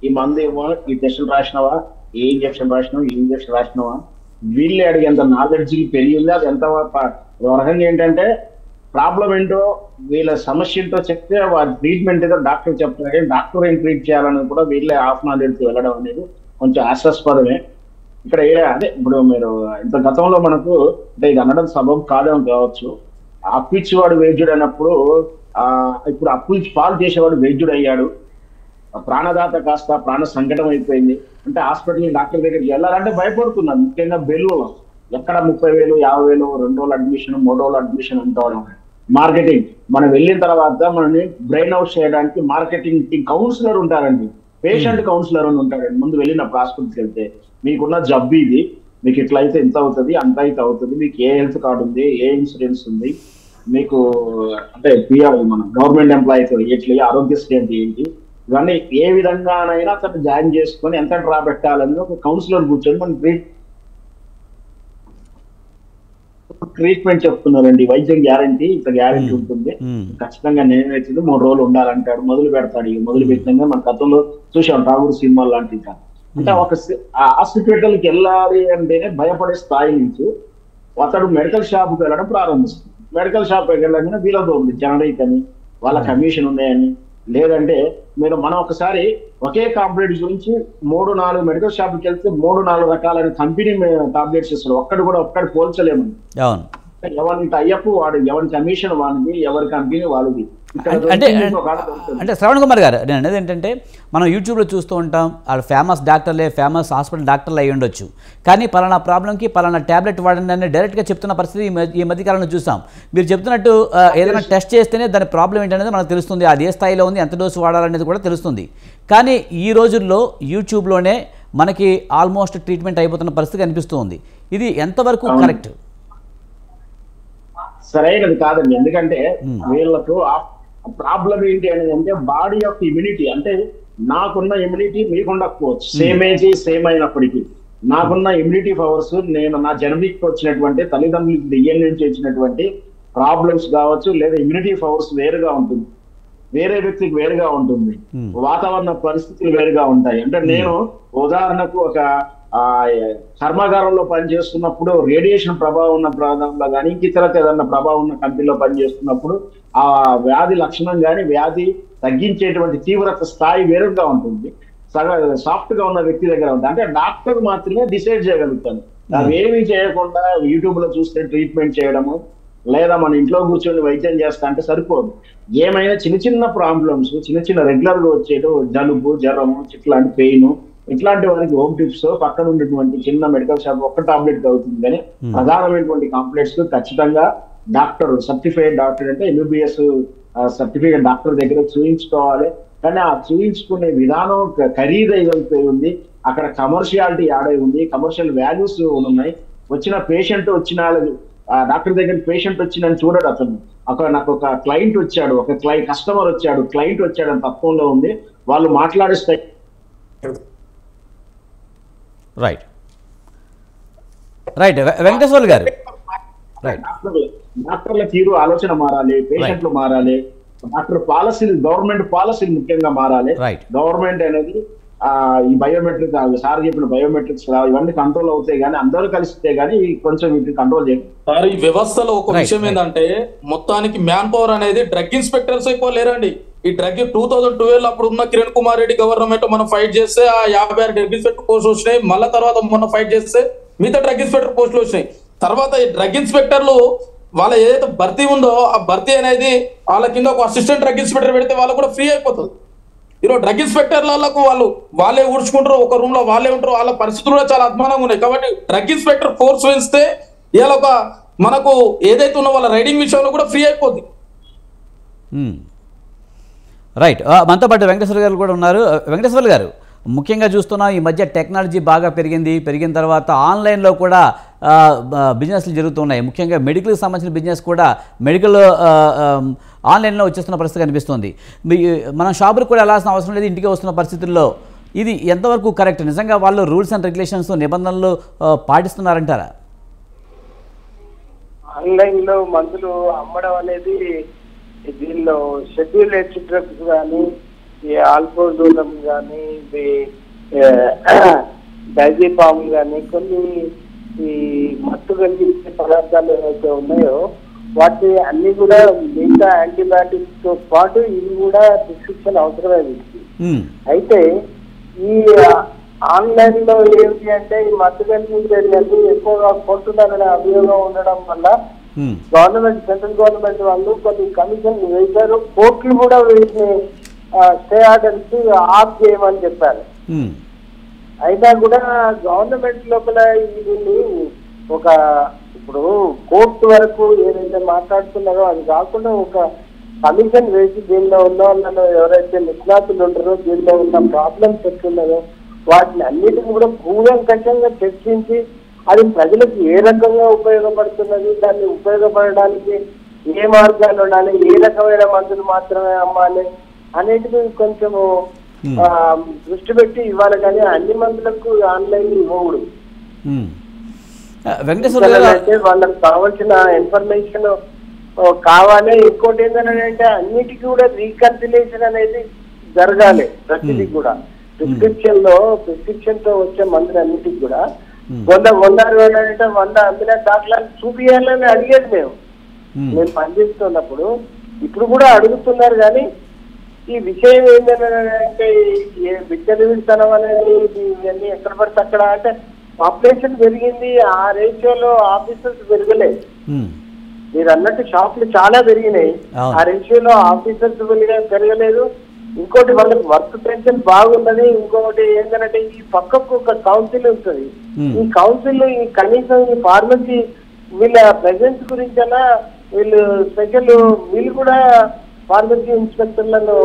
ఈ మందు ఏమో, ఈ టెస్టులు రాసినవా, ఏ ఇంజక్షన్ రాసినావా, ఈ ఇంజక్షన్ రాసినవా, వీళ్ళే అడిగేంత నాలెడ్జ్ పెరిగింది. అది ఎంత రకంగా ఏంటంటే ప్రాబ్లం ఏంటో వీళ్ళ సమస్య ఏంటో చెప్తే వాళ్ళ ట్రీట్మెంట్ ఏదో డాక్టర్ చెప్తారు, కానీ డాక్టర్ ఏం ట్రీట్ చేయాలని కూడా వీళ్ళే హాఫ్ నాలెడ్జ్ వెళ్ళడం అనేది కొంచెం ఆశాస్పదమే. ఇక్కడ అదే ఇప్పుడు మీరు ఇంత గతంలో మనకు అంటే ఇది అనడం సబబు కాదేమో కావచ్చు, అప్పిచ్చేవాడు వైద్యుడు అన్నప్పుడు ఇప్పుడు అప్పులు పాలు చేసేవాడు వైద్యుడు అయ్యాడు, ప్రాణదాత కాస్త ప్రాణ సంకటం అయిపోయింది అంటే హాస్పిటల్ డాక్టర్ దగ్గరికి వెళ్ళాలంటే భయపడుతున్నారు. ముఖ్యంగా బెల్లులో ఎక్కడ 30,000, 50,000, 2 రోజులు అడ్మిషన్, 3 రోజులు అడ్మిషన్ అంటాడు. మార్కెటింగ్ మనం వెళ్ళిన తర్వాత మనని బ్రెయిన్ అవుట్ చేయడానికి మార్కెటింగ్ కౌన్సిలర్ ఉంటారండి, పేషెంట్ కౌన్సిలర్ అని ఉంటాడండి. ముందు వెళ్ళినప్పుడు హాస్పిటల్కి వెళ్తే మీకున్న జబ్బు ఇది, మీకు ఇట్లా అయితే ఇంత అవుతుంది, అంత అయితే అవుతుంది, మీకు ఏ హెల్త్ కార్డు ఉంది, ఏ ఇన్సూరెన్స్ ఉంది, మీకు అంటే పిఆర్ మన గవర్నమెంట్ ఎంప్లాయీస్ ఎట్లా, ఆరోగ్యశ్రీ అంటే ఏంటి, ఇవన్నీ ఏ విధంగానైనా అతను జాయిన్ చేసుకొని ఎంత డ్రా పెట్టాలని ఒక కౌన్సిలర్ కూర్చొని మనం ట్రీట్మెంట్ చెప్తున్నారండి. వైద్యం గ్యారంటీ, ఇంత గ్యారంటీ ఉంటుంది, ఖచ్చితంగా నేనైతుంది 3 రోజులు ఉండాలంటాడు, మొదలు పెడతాడు. మొదలు పెట్టినాక మన గతంలో చూసాం ఠాగూర్ సినిమా లాంటివి. అంటే ఒక హాస్పిటల్కి వెళ్ళాలి అంటేనే భయపడే స్థాయి నుంచి అతడు మెడికల్ షాప్కి వెళ్ళడం ప్రారంభిస్తుంది. మెడికల్ షాప్ వెళ్ళగానే వీళ్ళతో ఉంది జనరిక్ అని, వాళ్ళ కమిషన్ ఉన్నాయని, లేదంటే మనం ఒకసారి ఒకే కాంప్లైంట్ గురించి 3-4 మెడికల్ షాప్కి వెళ్తే 3-4 రకాలైన కంపెనీ టాబ్లెట్స్ ఇస్తారు, ఒక్కడి పోల్చలేము. ఎవరి టైఅప్ వాడు, ఎవరి కమిషన్ వాడిది, ఎవరి కంపెనీ వాళ్ళది. అంటే శ్రవణ్ కుమార్ గారు, నేను అనేది ఏంటంటే మనం యూట్యూబ్లో చూస్తూ ఉంటాం, వాళ్ళు ఫేమస్ డాక్టర్లే, ఫేమస్ హాస్పిటల్ డాక్టర్లు అయ్యి ఉండొచ్చు, కానీ పలానా ప్రాబ్లంకి పలానా ట్యాబ్లెట్ వాడండి అని డైరెక్ట్గా చెప్తున్న పరిస్థితి ఈ మధ్యకాలంలో చూసాం. మీరు చెప్తున్నట్టు ఏదైనా టెస్ట్ చేస్తేనే దాని ప్రాబ్లం ఏంటనేది మనకు తెలుస్తుంది, అది ఏ స్థాయిలో ఉంది, ఎంత డోసు వాడాలనేది కూడా తెలుస్తుంది. కానీ ఈ రోజుల్లో యూట్యూబ్లోనే మనకి ఆల్మోస్ట్ ట్రీట్మెంట్ అయిపోతున్న పరిస్థితి కనిపిస్తూ ఉంది. ఇది ఎంతవరకు కరెక్ట్? సరైనది కాదండి, ఎందుకంటే వీళ్ళకు ప్రాబ్లం ఏంటి అనేది అంటే బాడీ యొక్క ఇమ్యూనిటీ. అంటే నాకున్న ఇమ్యూనిటీ మీకు ఉండకపోవచ్చు, సేమ్ ఏజ్ సేమ్ అయినప్పటికీ నాకున్న ఇమ్యూనిటీ పవర్స్, నేను నా జెనెటిక్ వచ్చినటువంటి తల్లిదండ్రులకు డిఎన్ఏ నుంచి వచ్చినటువంటి ప్రాబ్లమ్స్ కావచ్చు, లేదా ఇమ్యూనిటీ పవర్స్ వేరుగా ఉంటుంది, వేరే వ్యక్తికి వేరుగా ఉంటుంది, వాతావరణ పరిస్థితులు వేరుగా ఉంటాయి. అంటే నేను ఉదాహరణకు ఒక కర్మాగారంలో పనిచేస్తున్నప్పుడు రేడియేషన్ ప్రభావం ఉన్న ప్రాంతంలో కానీ ఇతరత ఏదన్నా ప్రభావం ఉన్న కంపెనీలో పనిచేస్తున్నప్పుడు ఆ వ్యాధి లక్షణం కానీ వ్యాధి తగ్గించేటువంటి తీవ్రత స్థాయి వేరుగా ఉంటుంది, సాఫ్ట్ గా ఉన్న వ్యక్తి దగ్గర ఉంటుంది. అంటే డాక్టర్ మాత్రమే డిసైడ్ చేయగలుగుతాను. అవేమీ చేయకుండా యూట్యూబ్ లో చూస్తే ట్రీట్మెంట్ చేయడము, లేదా మన ఇంట్లో కూర్చొని వైద్యం చేస్తా అంటే సరిపోదు. ఏమైనా చిన్న ప్రాబ్లమ్స్, చిన్న రెగ్యులర్ గా వచ్చేటు జలుబు, జ్వరము, ఇట్లాంటి పెయిన్, ఇట్లాంటి వారికి హోమ్ టిప్స్ పక్కన ఉన్నటువంటి చిన్న మెడికల్ షాప్ ఒక్క టాబ్లెట్ అవుతుంది. కానీ ప్రధానమైనటువంటి కాంప్లెక్స్ ఖచ్చితంగా డాక్టర్, సర్టిఫైడ్ డాక్టర్ అంటే ఎంబీబీఎస్ సర్టిఫికేట్ డాక్టర్ దగ్గర చూయించుకోవాలి. కానీ ఆ చూయించుకునే విధానం ఖరీదైపోయి ఉంది, అక్కడ కమర్షియాలిటీ యాడై ఉంది, కమర్షియల్ వాల్యూస్ ఉన్నాయి. వచ్చిన పేషెంట్ డాక్టర్ దగ్గర పేషెంట్ వచ్చిందని చూడడు అతను. నాకు ఒక క్లయింట్ వచ్చాడు, కస్టమర్ వచ్చాడు, క్లయింట్ వచ్చాడు అని తత్వంలో ఉంది. వాళ్ళు మాట్లాడిస్తే రైట్ వెంకటేశ్వర్లు గారు, డాక్టర్ల తీరు ఆలోచన మారాలి, పేషెంట్లు మారాలి, డాక్టర్ పాలసీలు, గవర్నమెంట్ పాలసీలు ముఖ్యంగా మారాలి. గవర్నమెంట్ అనేది ఈ బయోమెట్రిక్, సార్ చెప్పిన బయోమెట్రిక్స్ ఇవన్నీ కంట్రోల్ అవుతాయి, కానీ అందరూ కలిస్తే కానీ కొంచెం వీటిని కంట్రోల్ చేయాలి. సార్ ఈ వ్యవస్థలో ఒక విషయం ఏంటంటే మొత్తానికి మ్యాన్ పవర్ అనేది డ్రగ్ ఇన్స్పెక్టర్స్ ఎక్కువ లేరండి. ఈ డ్రగ్ 2012 అప్పుడు ఉన్న కిరణ్ కుమార్ రెడ్డి గవర్నమెంట్ మనం ఫైట్ చేస్తే ఆ 56 డ్రగ్ ఇన్స్పెక్టర్ పోస్టులు వచ్చినాయి. మళ్ళా తర్వాత మొన్న ఫైట్ చేస్తే మిగతా డ్రగ్ ఇన్స్పెక్టర్ పోస్టులు వచ్చినాయి. తర్వాత ఈ డ్రగ్ ఇన్స్పెక్టర్లు వాళ్ళ ఏదైతే భర్తీ ఉందో ఆ భర్తీ అనేది వాళ్ళ కింద ఒక అసిస్టెంట్ డ్రగ్ ఇన్స్పెక్టర్ పెడితే వాళ్ళు కూడా ఫ్రీ అయిపోతుంది. ఈరోజు డ్రగ్ ఇన్స్పెక్టర్లకు వాళ్ళే ఊడ్చుకుంటారు, ఒక రూమ్ లో వాళ్ళే ఉంటారు, వాళ్ళ పరిస్థితులు కూడా చాలా అధ్వానంగా ఉన్నాయి. కాబట్టి డ్రగ్ ఇన్స్పెక్టర్ ఫోర్స్ పెంచితే ఇవాళ ఒక మనకు ఏదైతే ఉన్న వాళ్ళ రైడింగ్ విషయంలో కూడా ఫ్రీ అయిపోద్ది. రైట్. మనతో పాటు వెంకటేశ్వర గారు కూడా ఉన్నారు. వెంకటేశ్వర గారు, ముఖ్యంగా చూస్తున్నాం ఈ మధ్య టెక్నాలజీ బాగా పెరిగిన తర్వాత ఆన్లైన్లో కూడా బిజినెస్లు జరుగుతున్నాయి. ముఖ్యంగా మెడికల్కి సంబంధించిన బిజినెస్ కూడా మెడికల్ ఆన్లైన్లో వచ్చేస్తున్న పరిస్థితి కనిపిస్తుంది. మనం షాపులకు కూడా వెళ్ళాల్సిన అవసరం లేదు, ఇంటికి వస్తున్న పరిస్థితుల్లో ఇది ఎంతవరకు కరెక్ట్? నిజంగా వాళ్ళు రూల్స్ అండ్ రెగ్యులేషన్స్ నిబంధనలు పాటిస్తున్నారంటారా? ఆన్లైన్లో మందులు అమ్మడం అనేది దీనిలో షెడ్యూల్ హెచ్ డ్రగ్స్ కానీ, ఈ ఆల్కోజోలం కానీ, ఇది డైజీపామ్ కానీ, కొన్ని ఈ మత్తు కలిగించే పదార్థాలు ఏవైతే ఉన్నాయో వాటి అన్ని కూడా మిగతా యాంటీబయాటిక్స్ తో పాటు ఇవి కూడా ప్రిస్క్రిప్షన్ అవసరమైంది. అయితే ఈ ఆన్లైన్ లో ఏంటి అంటే ఈ మత్తు కలిగించేది ఎక్కువగా కొంటున్నారనే అభియోగం ఉండడం వల్ల గవర్నమెంట్, సెంట్రల్ గవర్నమెంట్ వాళ్ళు కొన్ని కమిషన్లు వేశారు. కోర్టులు కూడా వీటిని స్టే ఆర్డర్స్ ఆఫ్ చేయమని చెప్పారు. అయినా కూడా గవర్నమెంట్ లోపల దీన్ని ఒక ఇప్పుడు కోర్టు వరకు ఏదైతే మాట్లాడుతున్నారో అది కాకుండా ఒక కమిషన్ వేసి దీనిలో ఉన్న వాళ్ళలో ఎవరైతే నిష్ణాతులు ఉంటారో, దీనిలో ఉన్న ప్రాబ్లమ్స్ ఎట్లున్నారో వాటిని అన్నిటిని కూడా కూలంకషంగా చర్చించి అది ప్రజలకు ఏ రకంగా ఉపయోగపడుతున్నది, దాన్ని ఉపయోగపడడానికి ఏ మార్గాలు ఉండాలి, ఏ రకమైన మందులు మాత్రమే అమ్మాలి అనేది కొంచెము దృష్టి పెట్టి ఇవ్వాలి. కానీ అన్ని మందులకు ఆన్లైన్ ఇవ్వకూడదు. అంటే వాళ్ళకి కావాల్సిన ఇన్ఫర్మేషన్ కావాలి. ఇంకోటి ఏంటంటే అన్నిటికీ కూడా రీకన్సిలేషన్ అనేది జరగాలి. ప్రతిదీ కూడా ప్రిస్క్రిప్షన్ తో వచ్చే మందులు అన్నిటికి కూడా 100 అమ్మిన డాక్టర్లు చూపియాలని అడిగేది మేము పనిచేస్తున్నప్పుడు. ఇప్పుడు కూడా అడుగుతున్నారు. కానీ ఈ విషయం ఏంటంటే విచ్చలవిడితనం అనేది ఇవన్నీ ఎక్కడ పడితే అక్కడ అంటే పాపులేషన్ పెరిగింది, ఆ రేషియోలో ఆఫీసర్స్ పెరగలేదు. మీరు అన్నట్టు షాపులు చాలా పెరిగినాయి, ఆ రేషియోలో ఆఫీసర్స్ పెరగలేదు. ఇంకోటి వాళ్ళకి వర్క్ టెన్షన్ బాగున్నది. ఇంకొకటి ఏంటంటే ఈ పక్కకు ఒక కౌన్సిల్ ఉంటుంది. ఈ కౌన్సిల్ కనీసం ఈ ఫార్మసీ వీళ్ళ ప్రెజెన్స్ గురించి అలా వీళ్ళు స్పెషల్ వీళ్ళు కూడా ఫార్మసీ ఇన్స్పెక్టర్లను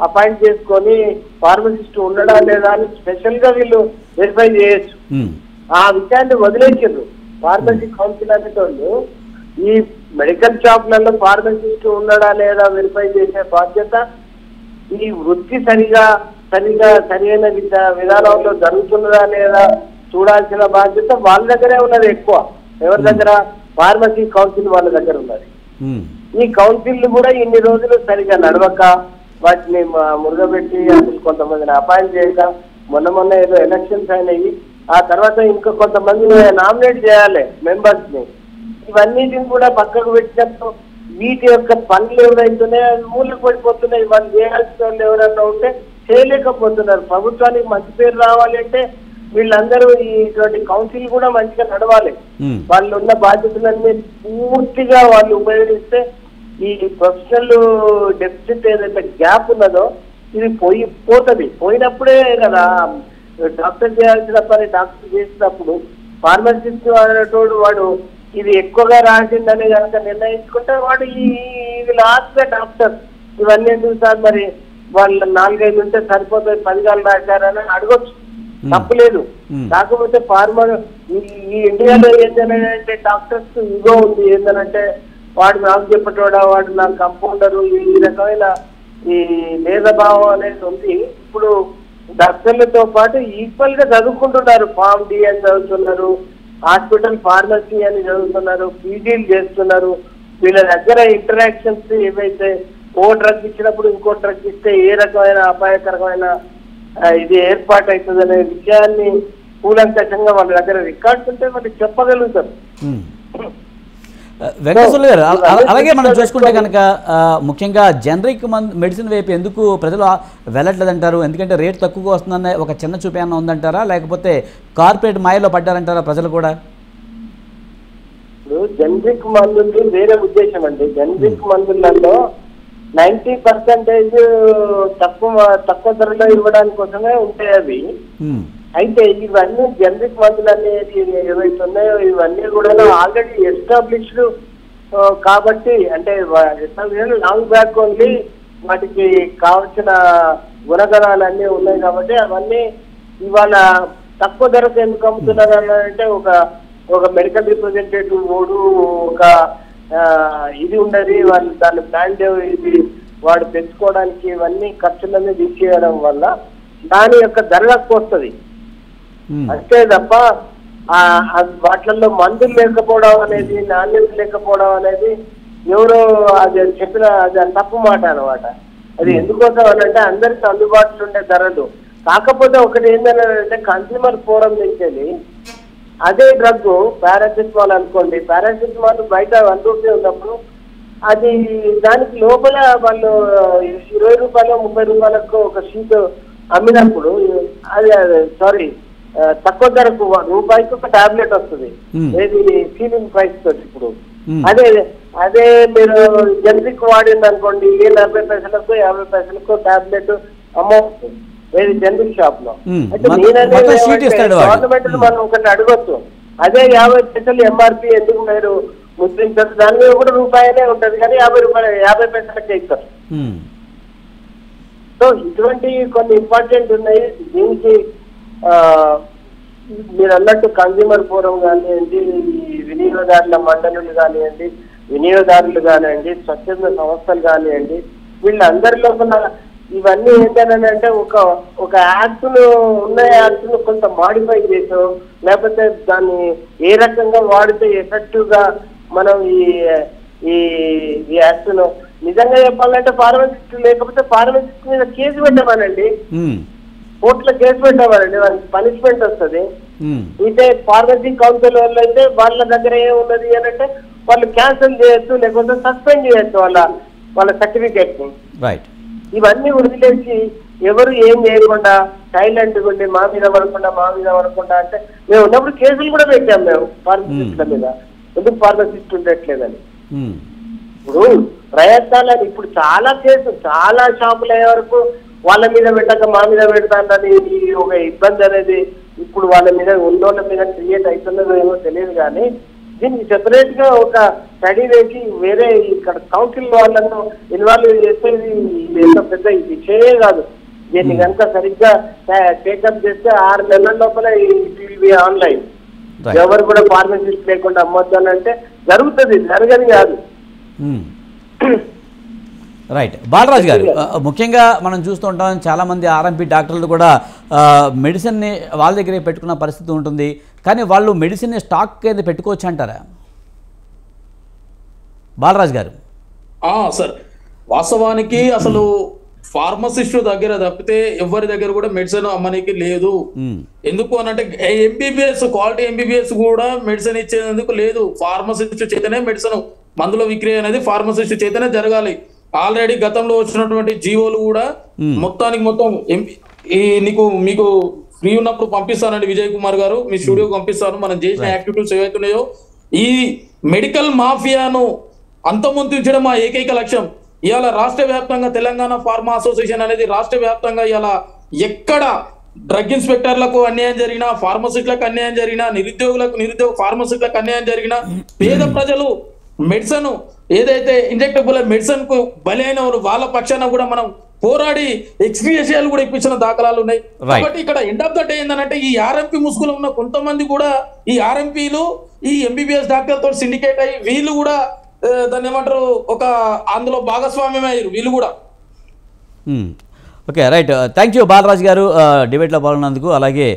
అపాయింట్ చేసుకొని ఫార్మసిస్ట్ ఉండడా లేదా అని స్పెషల్ గా వీళ్ళు వెరిఫై చేయొచ్చు. ఆ విషయాన్ని వదిలేసారు ఫార్మసీ కౌన్సిల్ అనేటోళ్ళు. ఈ మెడికల్ షాప్లలో ఫార్మసిస్ట్ ఉండడా లేదా వెరిఫై చేసే బాధ్యత, ఈ వృత్తి సరైన విధానంలో జరుగుతున్నదా లేదా చూడాల్సిన బాధ్యత వాళ్ళ దగ్గరే ఉన్నది ఎక్కువ. ఎవరి దగ్గర? ఫార్మసీ కౌన్సిల్ వాళ్ళ దగ్గర ఉన్నది. ఈ కౌన్సిల్ కూడా ఇన్ని రోజులు సరిగా నడవక వాటిని మురుగబెట్టి అసలు కొంతమందిని అపాయింట్ చేయక మొన్న ఏదో ఎలక్షన్స్ అయినాయి. ఆ తర్వాత ఇంకా కొంతమందిని నామినేట్ చేయాలి మెంబర్స్ ని. ఇవన్నిటిని కూడా పక్కకు పెట్టినప్పుడు వీటి యొక్క పనులు ఎవరైతున్నాయో అవి మూలకు పడిపోతున్నాయి. వాళ్ళు చేయాల్సిన వాళ్ళు ఎవరన్నా ఉంటే చేయలేకపోతున్నారు. ప్రభుత్వానికి మంచి పేరు రావాలి అంటే వీళ్ళందరూ ఇటువంటి కౌన్సిల్ కూడా మంచిగా నడవాలి. వాళ్ళు ఉన్న బాధ్యతలన్నీ పూర్తిగా వాళ్ళు ఉపయోగిస్తే ఈ ప్రొఫెషనల్ డెఫిసిట్ ఏదైతే గ్యాప్ ఉన్నదో ఇది పోతుంది. పోయినప్పుడే కదా డాక్టర్ చేయాల్సిన పని డాక్టర్ చేసినప్పుడు ఫార్మసిస్ట్ అనేటోడు వాడు ఇది ఎక్కువగా రాసిందని కనుక నిర్ణయించుకుంటే వాడు ఇది లాస్ట్ డాక్టర్ ఇవన్నీ ఎందుకు సార్ మరి వాళ్ళు 4-5 ఉంటే సరిపోతుంది 10 గాలు రాశారని అడగొచ్చు, తప్పులేదు. కాకపోతే ఈ ఇండియాలో ఏంటంటే డాక్టర్స్ ఇగో ఉంది. ఏంటంటే వాడు నాకు చెప్పటోడా, వాడు నాకు కంపౌండరు, ఈ రకమైన ఈ భేదభావం అనేది ఉంది. ఇప్పుడు డాక్టర్లతో పాటు ఈక్వల్ గా చదువుకుంటున్నారు. ఫార్మ్ డి అని చదువుతున్నారు, హాస్పిటల్ ఫార్మసీ అని చదువుతున్నారు, పీజీలు చేస్తున్నారు. వీళ్ళ దగ్గర ఇంటరాక్షన్స్ ఏవైతే ఓ డ్రగ్ ఇచ్చినప్పుడు ఇంకో డ్రగ్ ఇస్తే ఏ రకమైన అపాయకరమైన ఇది ఏర్పాటు అవుతుంది అనే విషయాన్ని కూలంకషంగా వాళ్ళ దగ్గర రికార్డ్స్ ఉంటే వాళ్ళకి చెప్పగలుగుతారు. వెంకటేశ్వర గారు, అలాగే మనం చూసుకుంటే కనుక ముఖ్యంగా జనరిక్ మెడిసిన్ వైపు ఎందుకు ప్రజలు వెళ్ళట్లేదంటారు? ఎందుకంటే రేట్ తక్కువగా వస్తుందన్న ఒక చిన్న చూపు ఏమన్నా ఉందంటారా, లేకపోతే కార్పొరేట్ మాయలో పడ్డారంటారా ప్రజలు కూడా? ఇప్పుడు జనరిక్ మందులు వేరే ఉద్దేశం అండి. జనరిక్ మందులలో 90% తక్కువ ధరలో ఇవ్వడానికి కోసమే ఉంటాయి అవి. అయితే ఇవన్నీ జనరిక్ మందులు అనేది ఏవైతే ఉన్నాయో ఇవన్నీ కూడా ఆల్రెడీ ఎస్టాబ్లిష్డ్ కాబట్టి, అంటే లాంగ్ బ్యాక్ ఓన్లీ వాటికి కావాల్సిన గుణగణాలన్నీ ఉన్నాయి కాబట్టి అవన్నీ ఇవాళ తక్కువ ధరకు ఎందుకు అమ్ముతున్నారు అంటే ఒక మెడికల్ రిప్రజెంటేటివ్ ఒక ఇది ఉండదు, వాళ్ళు దాని బ్రాండ్ ఇది వాడు పెంచుకోవడానికి ఇవన్నీ ఖర్చులన్నీ తీసేయడం వల్ల దాని యొక్క ధర ఎక్కువ వస్తుంది అంతే తప్ప వాటిల్లో మందులు లేకపోవడం అనేది, నాణ్యత లేకపోవడం అనేది ఎవరో అది చెప్పిన అది తప్పు మాట అనమాట. అది ఎందుకోసం అంటే అందరికి అందుబాటులో ఉండే ధరలు. కాకపోతే ఒకటి ఏంటంటే కన్స్యూమర్ ఫోరం నుంచి అదే డ్రగ్ పారాసిటమాల్ అనుకోండి, పారాసిటమాల్ బయట 1 రూపీ ఉన్నప్పుడు అది దానికి లోపల వాళ్ళు 20 రూపాయలు 30 రూపాయలకు ఒక షీట్ అమ్మినప్పుడు అది సారీ తక్కువ ధరకు రూపాయికి ఒక టాబ్లెట్ వస్తుంది, ఏది సీలింగ్ ప్రైస్ తోటి. ఇప్పుడు అదే మీరు జనరిక్ వాడింది అనుకోండి 40 పైసలకు 50 పైసలకు టాబ్లెట్ అమౌంట్ ఏది జనరిక్ షాప్ లో. అయితే గవర్నమెంట్ మనం ఒకటి అడగొచ్చు, అదే 50 పైసలు ఎంఆర్పి ఎందుకు మీరు ముద్రించారు, దాని మీద కూడా రూపాయనే ఉంటది కానీ 50 పైసలకే ఇస్తారు. సో ఇటువంటి కొన్ని ఇంపార్టెంట్ ఉన్నాయి. దీనికి మీరు అన్నట్టు కన్స్యూమర్ ఫోరం కానివ్వండి, వినియోగదారుల మండలులు కానివ్వండి, వినియోగదారులు కానివ్వండి, స్వచ్ఛంద సంస్థలు కానివ్వండి, వీళ్ళందరిలో ఇవన్నీ ఏంటంటే ఒక యాక్ట్ ను ఉన్న యాక్ట్ ను కొంత మాడిఫై చేసో లేకపోతే దాన్ని ఏ రకంగా వాడితే ఎఫెక్టివ్ గా మనం ఈ యాక్ట్ ను నిజంగా చెప్పాలంటే ఫార్మసిస్ట్ లేకపోతే ఫార్మసిస్ట్ మీద కేసు పెట్టమనండి, కోర్టులో కేసు పెట్టమనండి, వాళ్ళకి పనిష్మెంట్ వస్తుంది. అయితే ఫార్మసీ కౌన్సిల్ వాళ్ళు అయితే వాళ్ళ దగ్గర ఏమున్నది అని అంటే వాళ్ళు క్యాన్సిల్ చేయొచ్చు లేకపోతే సస్పెండ్ చేయొచ్చు వాళ్ళ సర్టిఫికేట్ ని. ఇవన్నీ వదిలేసి ఎవరు ఏం చేయకుండా సైలెంట్ ఉండి మా మీద పడకుండా అంటే మేము ఉన్నప్పుడు కేసులు కూడా పెట్టాం మేము ఫార్మసిస్టుల మీద, ఎందుకు ఫార్మసిస్ట్ ఉండట్లేదని. ఇప్పుడు ప్రయత్నాలని ఇప్పుడు చాలా షాపులు అయ్యే వరకు వాళ్ళ మీద పెట్టక మా మీద పెడతానని ఒక ఇబ్బంది అనేది ఇప్పుడు వాళ్ళ మీద ఉన్నోళ్ళ మీద క్రియేట్ అవుతున్నదో ఏమో తెలియదు. కానీ దీనికి సెపరేట్ గా ఒక స్టడీ వేసి వేరే ఇక్కడ కౌన్సిల్ వాళ్ళను ఇన్వాల్వ్ చేసేది ఎంతో పెద్ద విషయమే కాదు. దీన్ని కనుక సరిగ్గా టేకప్ చేస్తే 6 నెలల లోపల ఆన్లైన్ ఎవరు కూడా ఫార్మసిస్ట్ లేకుండా అమ్మొద్దు అని అంటే జరుగుతుంది, జరగని కాదు. రైట్. బాలరాజు గారు, ముఖ్యంగా మనం చూస్తూ ఉంటాం చాలామంది ఆర్ఎంపీ డాక్టర్లు కూడా మెడిసిన్ని వాళ్ళ దగ్గరే పెట్టుకున్న పరిస్థితి ఉంటుంది, కానీ వాళ్ళు మెడిసిన్ని స్టాక్ కింద పెట్టుకోవచ్చు అంటారా బాలరాజు గారు? సార్, వాస్తవానికి అసలు ఫార్మసిస్ట్ దగ్గర తప్పితే ఎవరి దగ్గర కూడా మెడిసిన్ అమ్మనికి లేదు. ఎందుకు అనంటే ఎంబీబీఎస్ క్వాలిటీ ఎంబీబీఎస్ కూడా మెడిసిన్ ఇచ్చేందుకు లేదు. ఫార్మసిస్ట్ చేతనే మెడిసిన్ మందుల విక్రయ అనేది ఫార్మసిస్ట్ చేతనే జరగాలి. ఆల్రెడీ గతంలో వచ్చినటువంటి జీవోలు కూడా మొత్తానికి మొత్తం మీకు ఫ్రీ ఉన్నప్పుడు పంపిస్తానండి విజయ్ కుమార్ గారు, మీ స్టూడియోకి పంపిస్తాను. మనం చేసిన యాక్టివిటీస్ ఏవైతున్నాయో ఈ మెడికల్ మాఫియాను అంతమొందించడం మా ఏకైక లక్ష్యం. ఇవాళ రాష్ట్ర వ్యాప్తంగా తెలంగాణ ఫార్మా అసోసియేషన్ అనేది రాష్ట్ర వ్యాప్తంగా ఇవాళ ఎక్కడ డ్రగ్ ఇన్స్పెక్టర్లకు అన్యాయం జరిగినా, ఫార్మసిస్టులకు అన్యాయం జరిగినా, నిరుద్యోగ ఫార్మసిస్టులకు అన్యాయం జరిగినా, పేద ప్రజలు మెడిసిన్ ఏదైతే ఇంజెక్టబుల్ మెడిసిన్ కు బలైన వాళ్ళ పక్షాన కూడా మనం పోరాడి ఎక్స్గ్రేషియాలు కూడా ఇప్పించిన దాఖలాలు ఉన్నాయి. కాబట్టి ఇక్కడ ఎండ్ ఆఫ్ ద డే ఏంటంటే ఈ ఆర్ఎంపీ ముసుగులో ఉన్న కొంతమంది కూడా ఈ ఆర్ఎంపీలు ఈ ఎంబీబీఎస్ డాక్టర్ తో సిండికేట్ అయ్యి వీళ్ళు కూడా దాన్ని ఏమంటారు ఒక అందులో భాగస్వామ్యం అయ్యారు వీళ్ళు కూడా. Okay, right. Thank you Balaraju గారు డిబేట్లో పాల్గొన్నందుకు. అలాగే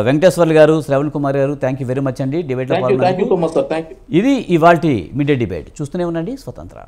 వెంకటేశ్వర్లు గారు, శ్రవణ్ కుమార్ గారు, థ్యాంక్ యూ వెరీ మచ్ అండి డిబేట్లో పాల్గొన్నందుకు. ఇది ఇవాల్టి మీడియా డిబేట్. చూస్తూనే ఉండండి స్వతంత్ర.